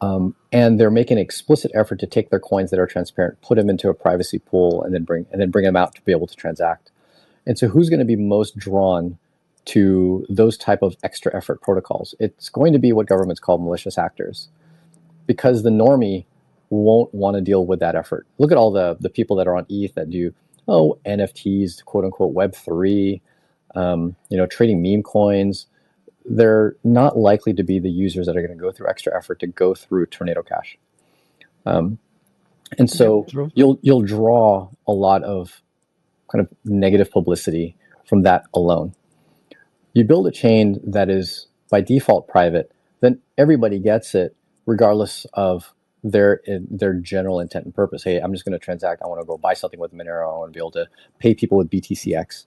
And they're making an explicit effort to take their coins that are transparent, put them into a privacy pool, and then bring them out to be able to transact. And so who's going to be most drawn to those type of extra effort protocols? It's going to be what governments call malicious actors, because the normie won't want to deal with that effort. Look at all the people that are on ETH that do NFTs, quote unquote Web3, trading meme coins. They're not likely to be the users that are going to go through extra effort to go through Tornado Cash. And so true. you'll draw a lot of kind of negative publicity from that alone. You build a chain that is by default private, then everybody gets it regardless of their general intent and purpose. Hey, I'm just going to transact. I want to go buy something with Monero. I want to be able to pay people with BTCX.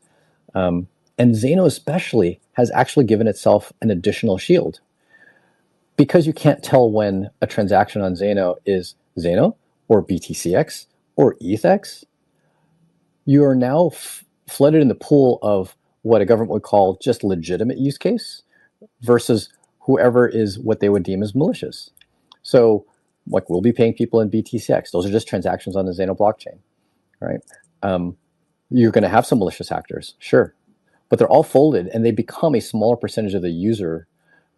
And Zano especially has actually given itself an additional shield. Because you can't tell when a transaction on Zano is Zano or BTCX or ETHX, you are now flooded in the pool of what a government would call just legitimate use case versus whoever is what they would deem as malicious. So, like, we'll be paying people in BTCX. Those are just transactions on the Zano blockchain, right? You're going to have some malicious actors, sure, but they're all folded and they become a smaller percentage of the user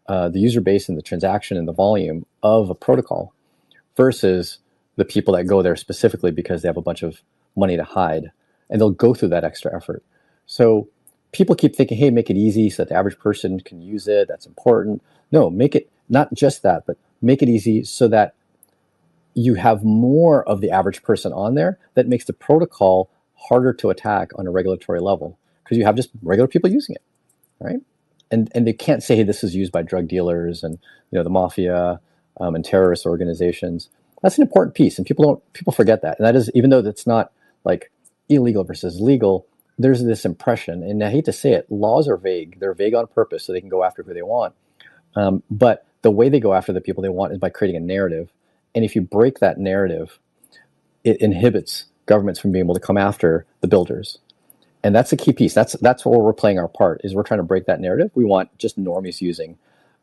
base and the transaction and the volume of a protocol versus the people that go there specifically because they have a bunch of money to hide, and they'll go through that extra effort. So people keep thinking, hey, make it easy so that the average person can use it. That's important. No, make it not just that, but make it easy so that you have more of the average person on there. That makes the protocol harder to attack on a regulatory level because you have just regular people using it, right? And they can't say, hey, this is used by drug dealers and the mafia and terrorist organizations. That's an important piece, and people forget that. And that is, even though that's not like illegal versus legal, there's this impression, and I hate to say it, laws are vague. They're vague on purpose so they can go after who they want. But the way they go after the people they want is by creating a narrative. And if you break that narrative, it inhibits governments from being able to come after the builders. And that's a key piece. That's where we're playing our part, is we're trying to break that narrative. We want just normies using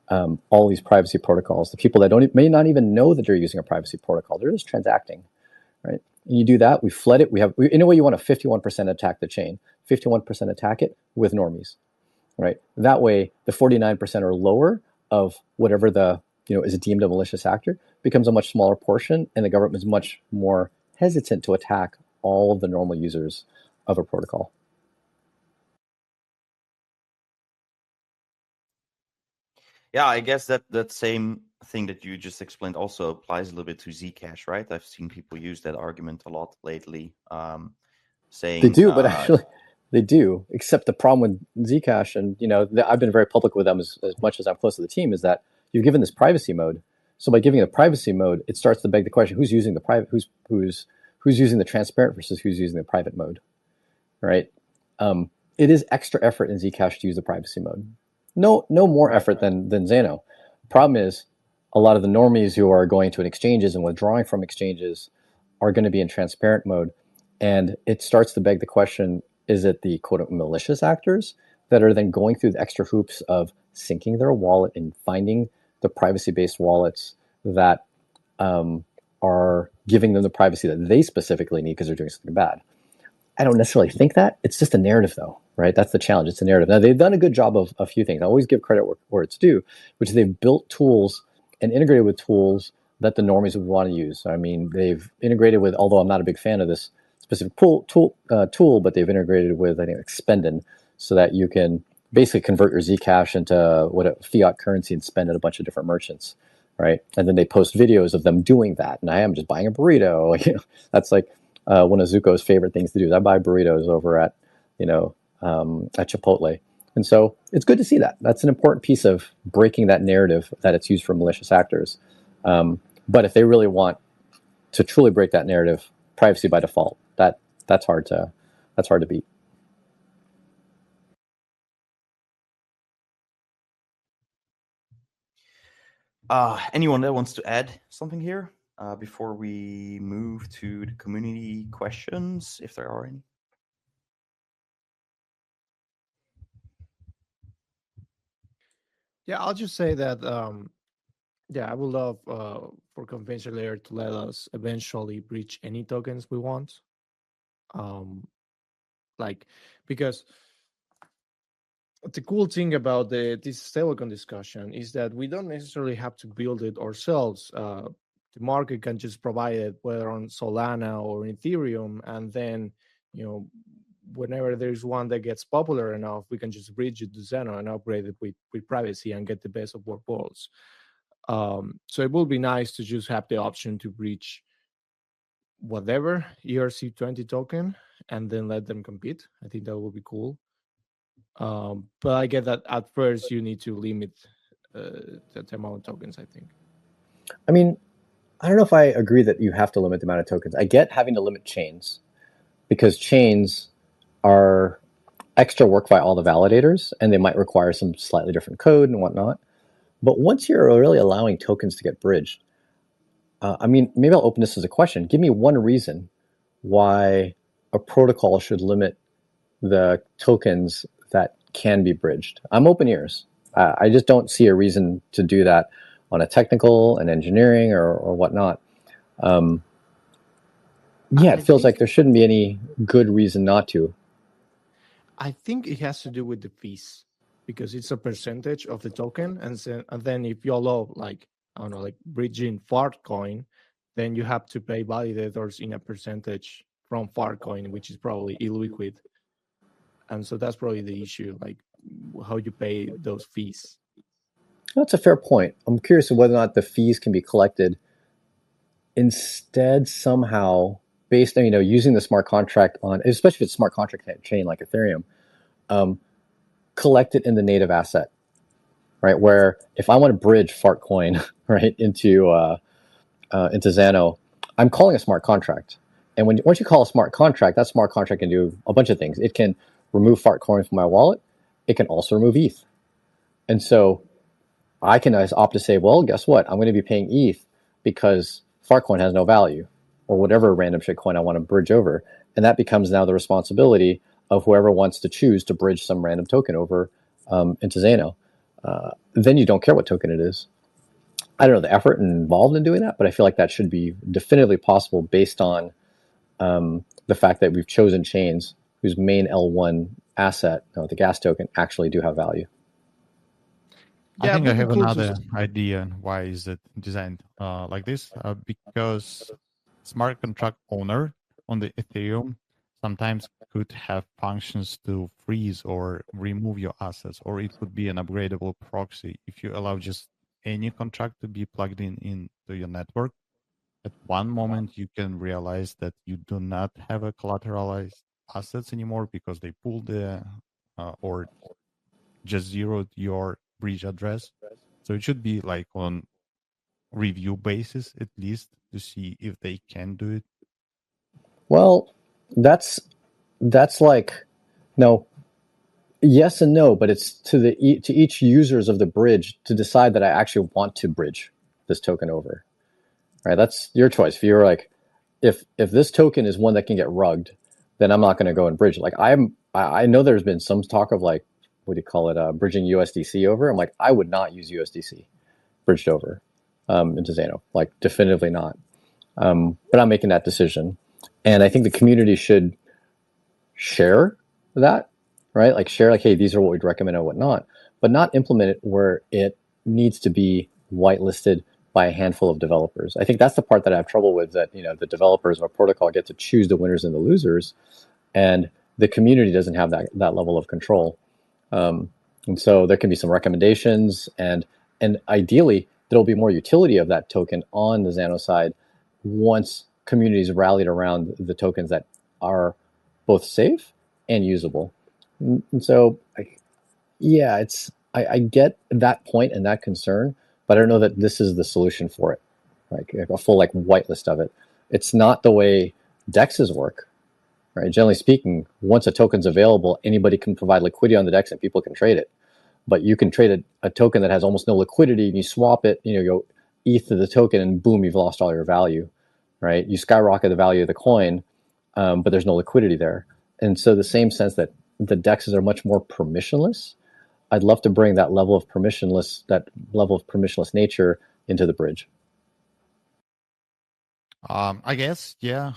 all these privacy protocols. The people that may not even know that they're using a privacy protocol, they're just transacting, right? And you do that, we flood it. In a way, you want to 51% attack the chain, 51% attack it with normies, right? That way, the 49% or lower of whatever is deemed a malicious actor becomes a much smaller portion, and the government is much more hesitant to attack all of the normal users of a protocol. Yeah, I guess that same thing that you just explained also applies a little bit to Zcash, right? I've seen people use that argument a lot lately, saying they do, but actually they do. Except the problem with Zcash, and I've been very public with them as much as I'm close to the team, is that you've given this privacy mode. So by giving a privacy mode, it starts to beg the question: who's using the private? Who's using the transparent versus who's using the private mode, right? It is extra effort in Zcash to use the privacy mode. No more effort than Zano. Problem is, a lot of the normies who are going to exchanges and withdrawing from exchanges are going to be in transparent mode. And it starts to beg the question, is it the quote-unquote malicious actors that are then going through the extra hoops of syncing their wallet and finding the privacy-based wallets that are giving them the privacy that they specifically need because they're doing something bad? I don't necessarily think that. It's just a narrative, though, right? That's the challenge. It's a narrative. Now, they've done a good job of a few things. I always give credit where it's due, which is they've built tools and integrated with tools that the normies would want to use. I mean, they've integrated with, although I'm not a big fan of this specific tool, but they've integrated with, I think, Spendin, so that you can basically convert your Zcash into fiat currency and spend at a bunch of different merchants, right? And then they post videos of them doing that. And I am just buying a burrito. That's like one of Zuko's favorite things to do is I buy burritos over at Chipotle. And so it's good to see that. That's an important piece of breaking that narrative that it's used for malicious actors. But if they really want to truly break that narrative, privacy by default, that's hard to beat. Anyone that wants to add something here before we move to the community questions, if there are any? Yeah, I'll just say that I would love for conventional layer to let us eventually breach any tokens we want. Because the cool thing about this stablecoin discussion is that we don't necessarily have to build it ourselves. The market can just provide it, whether on Solana or Ethereum, and then whenever there's one that gets popular enough, we can just bridge it to Zano and upgrade it with privacy and get the best of both worlds. So it would be nice to just have the option to bridge whatever ERC20 token and then let them compete. I think that would be cool. But I get that at first you need to limit the amount of tokens, I think. I mean, I don't know if I agree that you have to limit the amount of tokens. I get having to limit chains because chains are extra work by all the validators and they might require some slightly different code and whatnot. But once you're really allowing tokens to get bridged, I mean, maybe I'll open this as a question. Give me one reason why a protocol should limit the tokens that can be bridged. I'm open ears. I just don't see a reason to do that on a technical and engineering or whatnot. Yeah, it feels like there shouldn't be any good reason not to. I think it has to do with the fees because it's a percentage of the token, and then if you allow like I don't know, like bridging Fartcoin, then you have to pay validators in a percentage from Fartcoin, which is probably illiquid, and so that's probably the issue, like how you pay those fees. That's a fair point. I'm curious whether or not the fees can be collected instead somehow based on using the smart contract on, especially if it's smart contract chain like Ethereum, collect it in the native asset, right? Where if I want to bridge Fartcoin right into Zano, I'm calling a smart contract, and once you call a smart contract, that smart contract can do a bunch of things. It can remove Fartcoin from my wallet. It can also remove ETH, and so I can opt to say, well, guess what? I'm going to be paying ETH because Fartcoin has no value, or whatever random shitcoin I want to bridge over, and that becomes now the responsibility of whoever wants to choose to bridge some random token over into Zano. Then you don't care what token it is. I don't know the effort involved in doing that, but I feel like that should be definitively possible based on the fact that we've chosen chains whose main L1 asset, the gas token, actually do have value. I think I have another idea why is it designed like this. Because smart contract owner on the Ethereum sometimes could have functions to freeze or remove your assets, or it could be an upgradable proxy. If you allow just any contract to be plugged into your network, at one moment you can realize that you do not have a collateralized assets anymore because they pulled the or just zeroed your bridge address. So it should be like on review basis at least to see if they can do it. Well, that's like no, yes and no, but it's to each users of the bridge to decide that I actually want to bridge this token over. Right? That's your choice. If you're like, if this token is one that can get rugged, then I'm not going to go and bridge it. Like I know there's been some talk of like, what do you call it, bridging USDC over. I'm like, I would not use USDC bridged over into Zano. Like definitively not. But I'm making that decision, and I think the community should share that, right? Like share like, hey, these are what we'd recommend and whatnot, but not implement it where it needs to be whitelisted by a handful of developers. I think that's the part that I have trouble with, that the developers of a protocol get to choose the winners and the losers, and the community doesn't have that level of control. And so there can be some recommendations, and ideally there'll be more utility of that token on the Zano side once communities rallied around the tokens that are both safe and usable. And so, yeah, I get that point and that concern, but I don't know that this is the solution for it. Like a full whitelist of it. It's not the way DEXs work, right? Generally speaking, once a token's available, anybody can provide liquidity on the DEX and people can trade it. But you can trade a token that has almost no liquidity, and you swap it, you go ETH to the token, and boom, you've lost all your value, right? You skyrocket the value of the coin, but there's no liquidity there. And so the same sense that the DEXs are much more permissionless, I'd love to bring that level of permissionless nature into the bridge. I guess, yeah.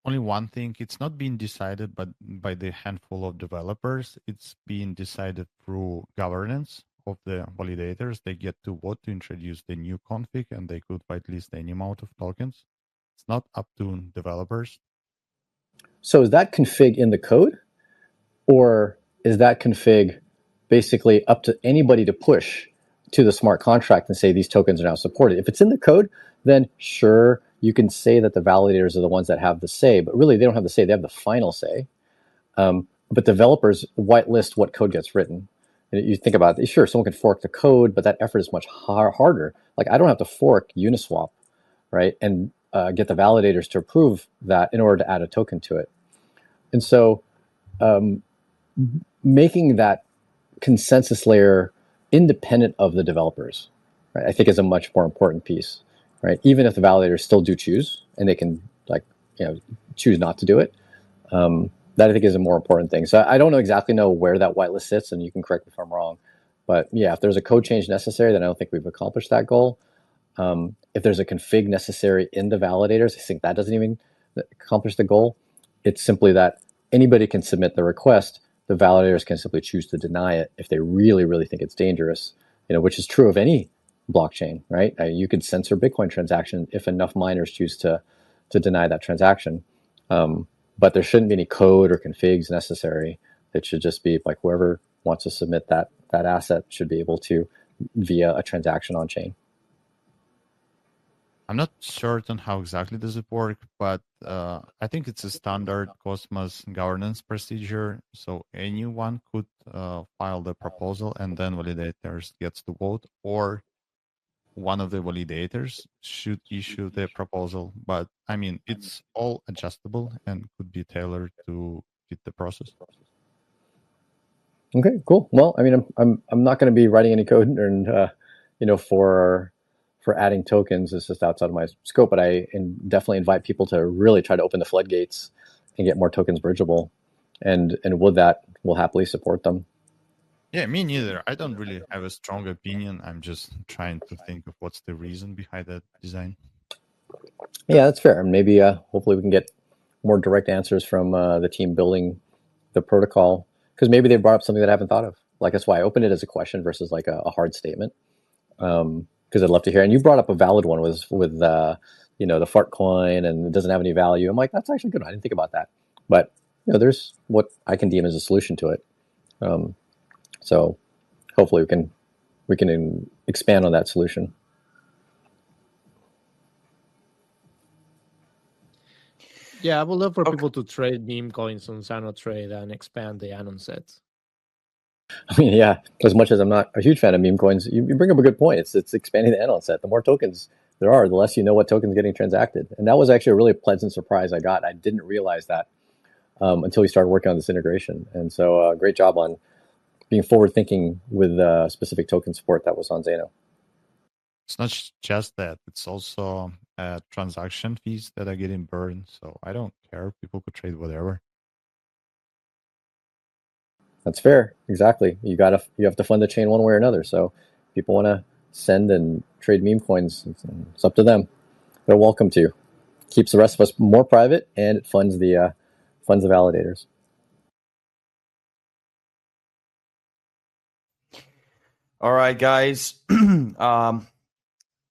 Only one thing, it's not being decided by the handful of developers. It's being decided through governance of the validators. They get to vote to introduce the new config, and they could whitelist any amount of tokens. It's not up to developers. So is that config in the code, or is that config basically up to anybody to push to the smart contract and say these tokens are now supported. If it's in the code, then sure, you can say that the validators are the ones that have the say, but really they don't have the say, they have the final say. But developers whitelist what code gets written. And you think about it, sure, someone can fork the code, but that effort is much harder. Like I don't have to fork Uniswap, right, and get the validators to approve that in order to add a token to it. And so making that consensus layer independent of the developers, right, I think is a much more important piece, right? Even if the validators still do choose, and they can choose not to do it, that I think is a more important thing. So I don't exactly know where that whitelist sits, and you can correct me if I'm wrong. But yeah, if there's a code change necessary, then I don't think we've accomplished that goal. If there's a config necessary in the validators, I think that doesn't even accomplish the goal. It's simply that anybody can submit the request. The validators can simply choose to deny it if they really, really think it's dangerous, which is true of any blockchain, right? You could censor Bitcoin transaction if enough miners choose to deny that transaction. But there shouldn't be any code or configs necessary. It should just be like whoever wants to submit that asset should be able to via a transaction on chain. I'm not certain how exactly does it work, but I think it's a standard Cosmos governance procedure. So anyone could file the proposal, and then validators gets to vote, or one of the validators should issue the proposal. But I mean, it's all adjustable and could be tailored to fit the process. Okay, cool. Well, I mean, I'm not going to be writing any code, and for adding tokens. It's just outside of my scope. But I definitely invite people to really try to open the floodgates and get more tokens bridgeable, and with that, we'll happily support them. Yeah, me neither. I don't really have a strong opinion. I'm just trying to think of what's the reason behind that design. Yeah, that's fair. Maybe hopefully we can get more direct answers from the team building the protocol, because maybe they brought up something that I haven't thought of. Like that's why I opened it as a question versus like a hard statement. Because I'd love to hear. And you brought up a valid one with the fart coin, and it doesn't have any value. I'm like, that's actually good. I didn't think about that. But there's what I can deem as a solution to it. So hopefully we can expand on that solution. Yeah, I would love for people to trade meme coins on Zano Trade and expand the Anon set. I mean, yeah, as much as I'm not a huge fan of meme coins, you bring up a good point. It's expanding the Anon set. The more tokens there are, the less you know what token's getting transacted. And that was actually a really pleasant surprise I got. I didn't realize that until we started working on this integration. And so great job on being forward thinking with specific token support that was on Zano. It's not just that. It's also transaction fees that are getting burned. So I don't care. People could trade whatever. That's fair. Exactly. You have to fund the chain one way or another. So if people want to send and trade meme coins, it's up to them. They're welcome to. Keeps the rest of us more private, and it funds the validators. All right, guys.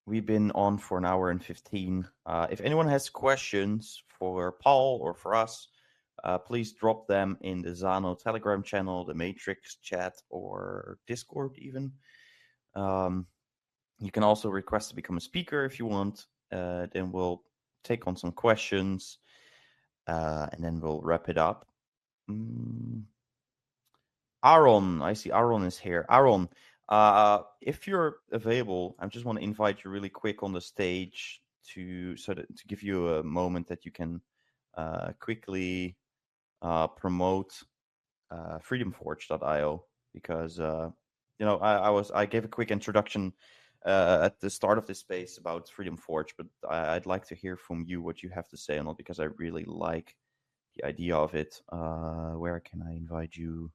We've been on for an hour and 15. If anyone has questions for Paul or for us, please drop them in the Zano Telegram channel, the Matrix chat, or Discord even. You can also request to become a speaker if you want. Then we'll take on some questions, and then we'll wrap it up. Aaron, I see Aaron is here. Aaron, if you're available, I just want to invite you really quick on the stage to give you a moment that you can quickly promote freedomforge.io, because I gave a quick introduction at the start of this space about Freedom Forge, but I'd like to hear from you what you have to say on it, because I really like the idea of it. Where can I invite you?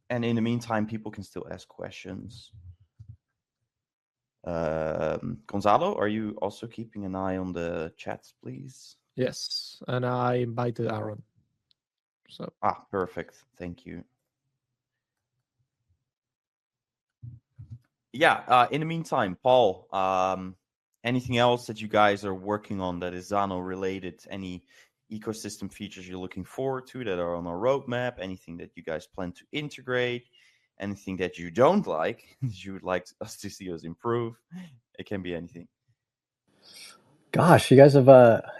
And in the meantime, people can still ask questions. Gonzalo, are you also keeping an eye on the chat, please? Yes, and I invited Aaron. So perfect. Thank you. Yeah. In the meantime, Paul, anything else that you guys are working on that is Zano related? Any ecosystem features you're looking forward to that are on our roadmap, anything that you guys plan to integrate, anything that you don't like, that you would like us to see us improve. It can be anything. Gosh, you guys have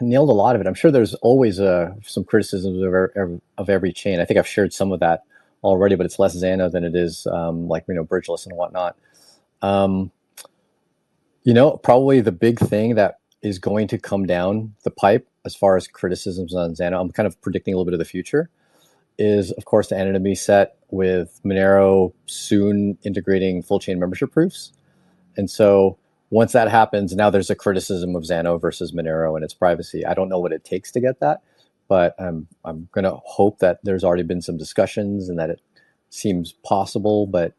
nailed a lot of it. I'm sure there's always some criticisms of every chain. I think I've shared some of that already, but it's less Zano than it is like bridgeless and whatnot. Probably the big thing that is going to come down the pipe as far as criticisms on Zano, I'm kind of predicting a little bit of the future, is of course the anonymity set with Monero soon integrating full chain membership proofs. And so once that happens, now there's a criticism of Zano versus Monero and its privacy. I don't know what it takes to get that, but I'm going to hope that there's already been some discussions and that it seems possible, but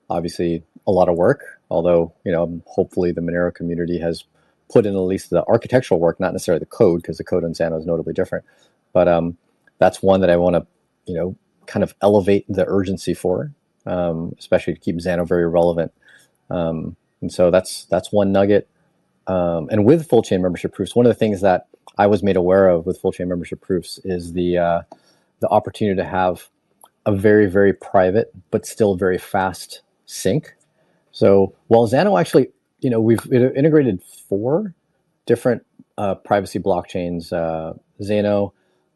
obviously a lot of work. Although, hopefully the Monero community has put in at least the architectural work, not necessarily the code, because the code on Zano is notably different. But that's one that I want to, kind of elevate the urgency for, especially to keep Zano very relevant. And so that's one nugget. And with full chain membership proofs, one of the things that I was made aware of with full chain membership proofs is the opportunity to have a very, very private but still very fast sync. So while Zano actually, we've integrated 4 different privacy blockchains: Zano,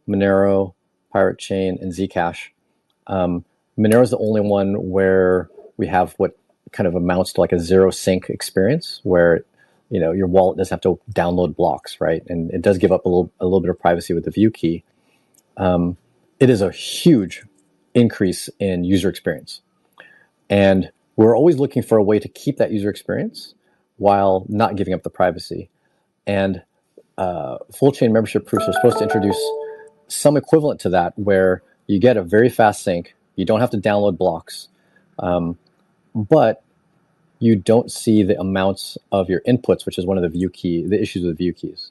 Monero, Pirate Chain, and Zcash. Monero is the only one where we have what kind of amounts to like a zero sync experience, where your wallet doesn't have to download blocks, right? And it does give up a little bit of privacy with the view key. It is a huge increase in user experience, and we're always looking for a way to keep that user experience while not giving up the privacy. And full chain membership proofs are supposed to introduce some equivalent to that, where you get a very fast sync, you don't have to download blocks, but you don't see the amounts of your inputs, which is one of the issues with view keys,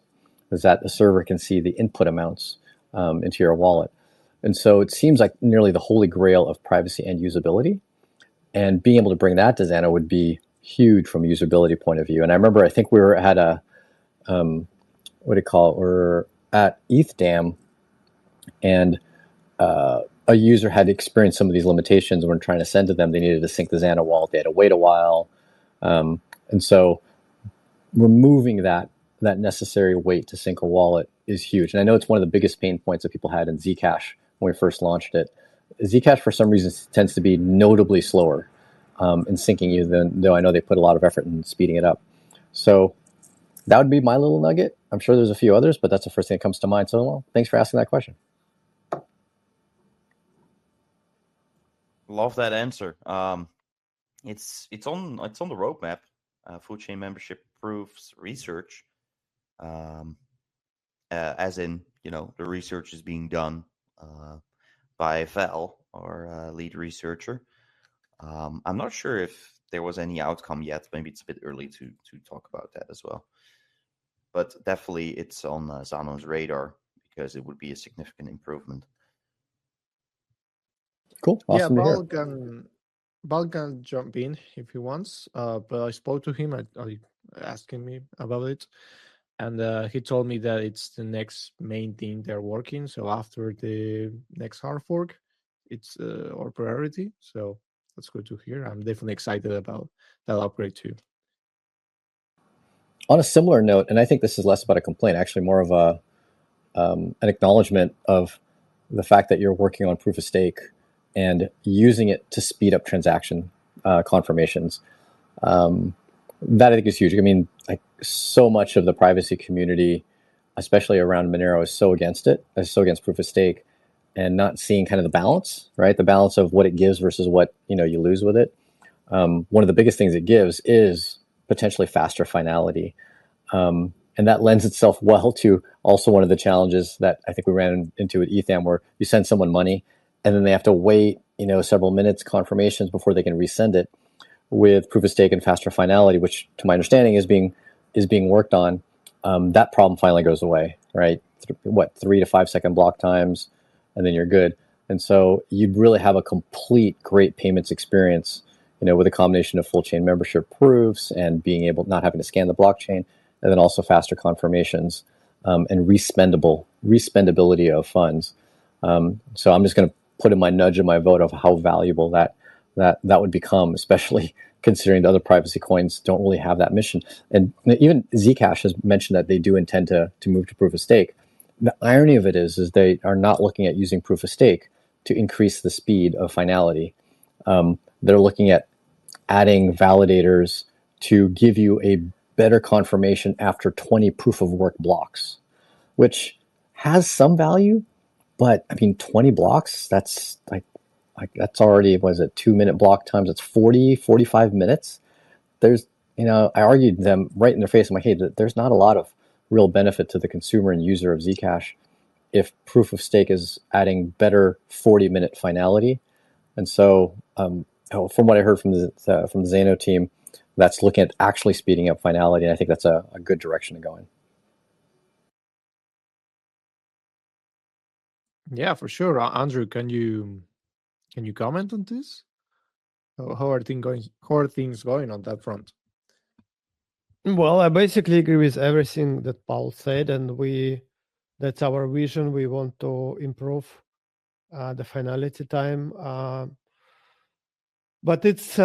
is that the server can see the input amounts into your wallet. And so it seems like nearly the holy grail of privacy and usability. And being able to bring that to Zano would be huge from a usability point of view. And I remember, I think we were at we're at ETHDAM, and a user had experienced some of these limitations when trying to send to them. They needed to sync the Zano wallet. They had to wait a while. And so removing that necessary wait to sync a wallet is huge. And I know it's one of the biggest pain points that people had in Zcash when we first launched it. Zcash, for some reason, tends to be notably slower in syncing you, though I know they put a lot of effort in speeding it up. So that would be my little nugget. I'm sure there's a few others, but that's the first thing that comes to mind. So, well, thanks for asking that question. Love that answer. It's on the roadmap. Full chain membership proofs research, as in the research is being done by Val, our lead researcher. I'm not sure if there was any outcome yet. Maybe it's a bit early to talk about that as well. But definitely it's on Zano's radar, because it would be a significant improvement. Cool. Awesome. Yeah, Val can jump in if he wants. But I spoke to him. I asking me about it, and he told me that it's the next main thing they're working. So after the next hard fork, it's our priority. So that's good to hear. I'm definitely excited about that upgrade too. On a similar note, and I think this is less about a complaint, actually more of an acknowledgement of the fact that you're working on proof of stake and using it to speed up transaction confirmations. That I think is huge. I mean, like, so much of the privacy community, especially around Monero, is so against it, is so against proof of stake, and not seeing kind of the balance, right? The balance of what it gives versus what you lose with it. One of the biggest things it gives is potentially faster finality. And that lends itself well to also one of the challenges that I think we ran into at ETHAM, where you send someone money and then they have to wait, several minutes confirmations before they can resend it. With proof of stake and faster finality, which to my understanding is being worked on, that problem finally goes away, right? 3 to 5 second block times, and then you're good. And so you'd really have a complete great payments experience, with a combination of full chain membership proofs and being able, not having to scan the blockchain, and then also faster confirmations, and respendable respendability of funds. So I'm just going to put in my nudge and my vote of how valuable that would become, especially considering the other privacy coins don't really have that mission. And even Zcash has mentioned that they do intend to move to proof of stake. The irony of it is they are not looking at using proof of stake to increase the speed of finality. They're looking at adding validators to give you a better confirmation after 20 proof of work blocks, which has some value, but I mean, 20 blocks, that's like that's already, was it 2-minute block times? It's 45 minutes. There's, I argued them right in their face. I'm like, hey, there's not a lot of real benefit to the consumer and user of Zcash if proof of stake is adding better 40-minute finality. And so, from what I heard from the Zano team, that's looking at actually speeding up finality, and I think that's a good direction to go in. Yeah, for sure. Andrew, can you comment on this? How are things going? How are things going on that front? Well, I basically agree with everything that Paul said, and that's our vision. We want to improve the finality time, but it's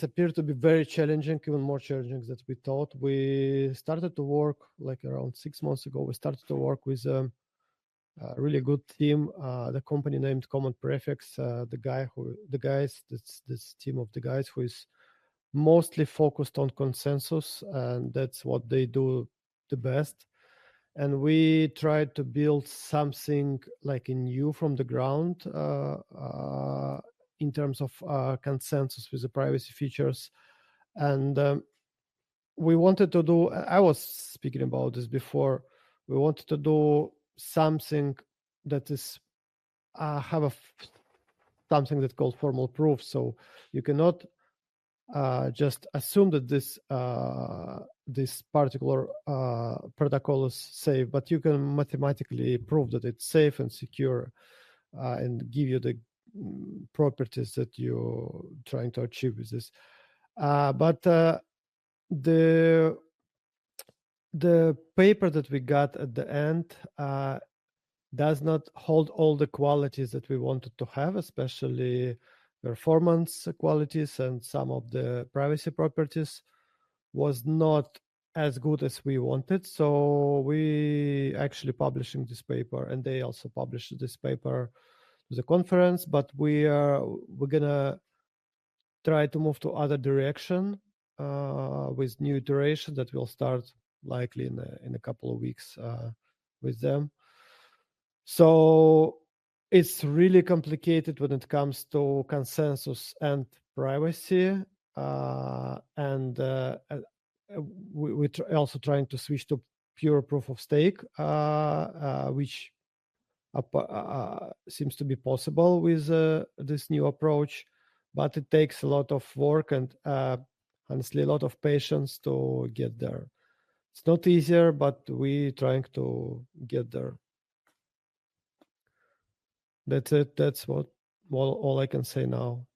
appeared to be very challenging, even more challenging than we thought. We started to work like around 6 months ago. We started to work with a really good team, the company named Common Prefix. This team of the guys who is mostly focused on consensus, and that's what they do the best. And we tried to build something like new from the ground in terms of consensus with the privacy features. And we wanted to do, I was speaking about this before, we wanted to do something that is something that's called formal proof. So you cannot just assume that this particular protocol is safe, but you can mathematically prove that it's safe and secure, and give you the properties that you're trying to achieve with this. But the paper that we got at the end does not hold all the qualities that we wanted to have, especially performance qualities, and some of the privacy properties was not as good as we wanted. So we actually publishing this paper, and they also published this paper to the conference, but we're gonna try to move to other direction with new iteration that will start likely in a couple of weeks with them. So it's really complicated when it comes to consensus and privacy, and we're also trying to switch to pure proof of stake, which seems to be possible with this new approach, but it takes a lot of work and honestly a lot of patience to get there. It's not easier, but we're trying to get there. That's it. That's all I can say now.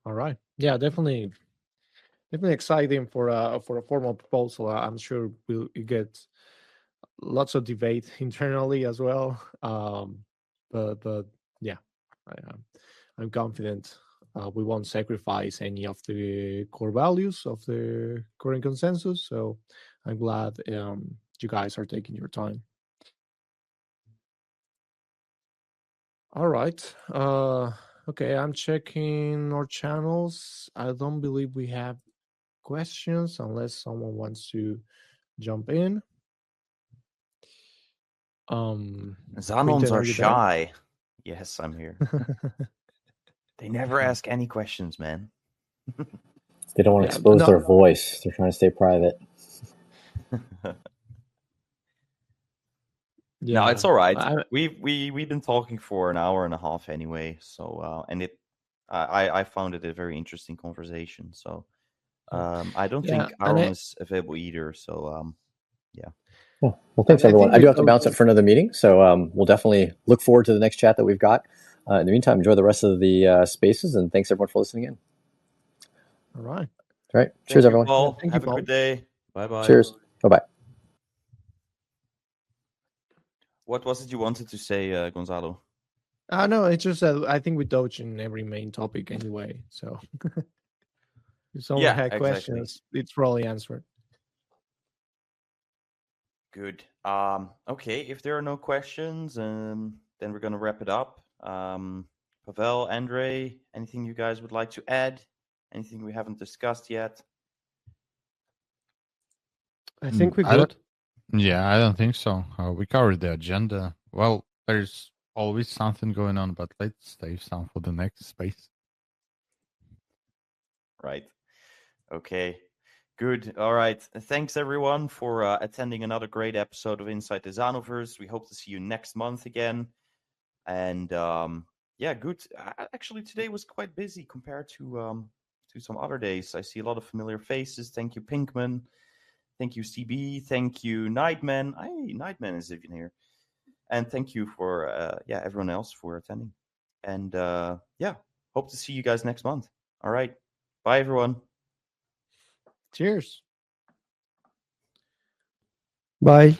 All right. Yeah, definitely exciting for a formal proposal. I'm sure we'll get lots of debate internally as well. But yeah, I'm confident we won't sacrifice any of the core values of the current consensus. So I'm glad you guys are taking your time. All right. Okay, I'm checking our channels. I don't believe we have questions unless someone wants to jump in. Zanons are shy. Yes, I'm here. They never ask any questions, man. They don't want to expose their voice. They're trying to stay private. No, it's all right. We've been talking for an hour and a half anyway. So and I found it a very interesting conversation. So I don't think Aaron is available either. So yeah. Well, thanks everyone. I do have to bounce up for another meeting, so we'll definitely look forward to the next chat that we've got. In the meantime, enjoy the rest of the spaces, and thanks everyone for listening in. All right. All right. Cheers, everyone. Paul. Have a good day. Bye-bye. Cheers. Bye-bye. What was it you wanted to say, Gonzalo? No, it's just that I think we touch in every main topic anyway. So if someone Yeah, had exactly. questions, it's probably answered. Good. Okay, if there are no questions, then we're gonna wrap it up. Pavel, Andre, anything you guys would like to add? Anything we haven't discussed yet? I think we're I don't- good. Yeah, I don't think so. We covered the agenda. Well, there's always something going on, but let's save some for the next space. Right. Okay. Good. All right. Thanks everyone for attending another great episode of Inside the Xanoverse. We hope to see you next month again. And yeah, good. Actually, today was quite busy compared to some other days. I see a lot of familiar faces. Thank you, Pinkman. Thank you, CB. Thank you, Nightman. Hey, Nightman is even here. And thank you for everyone else for attending. And yeah, hope to see you guys next month. All right. Bye, everyone. Cheers. Bye.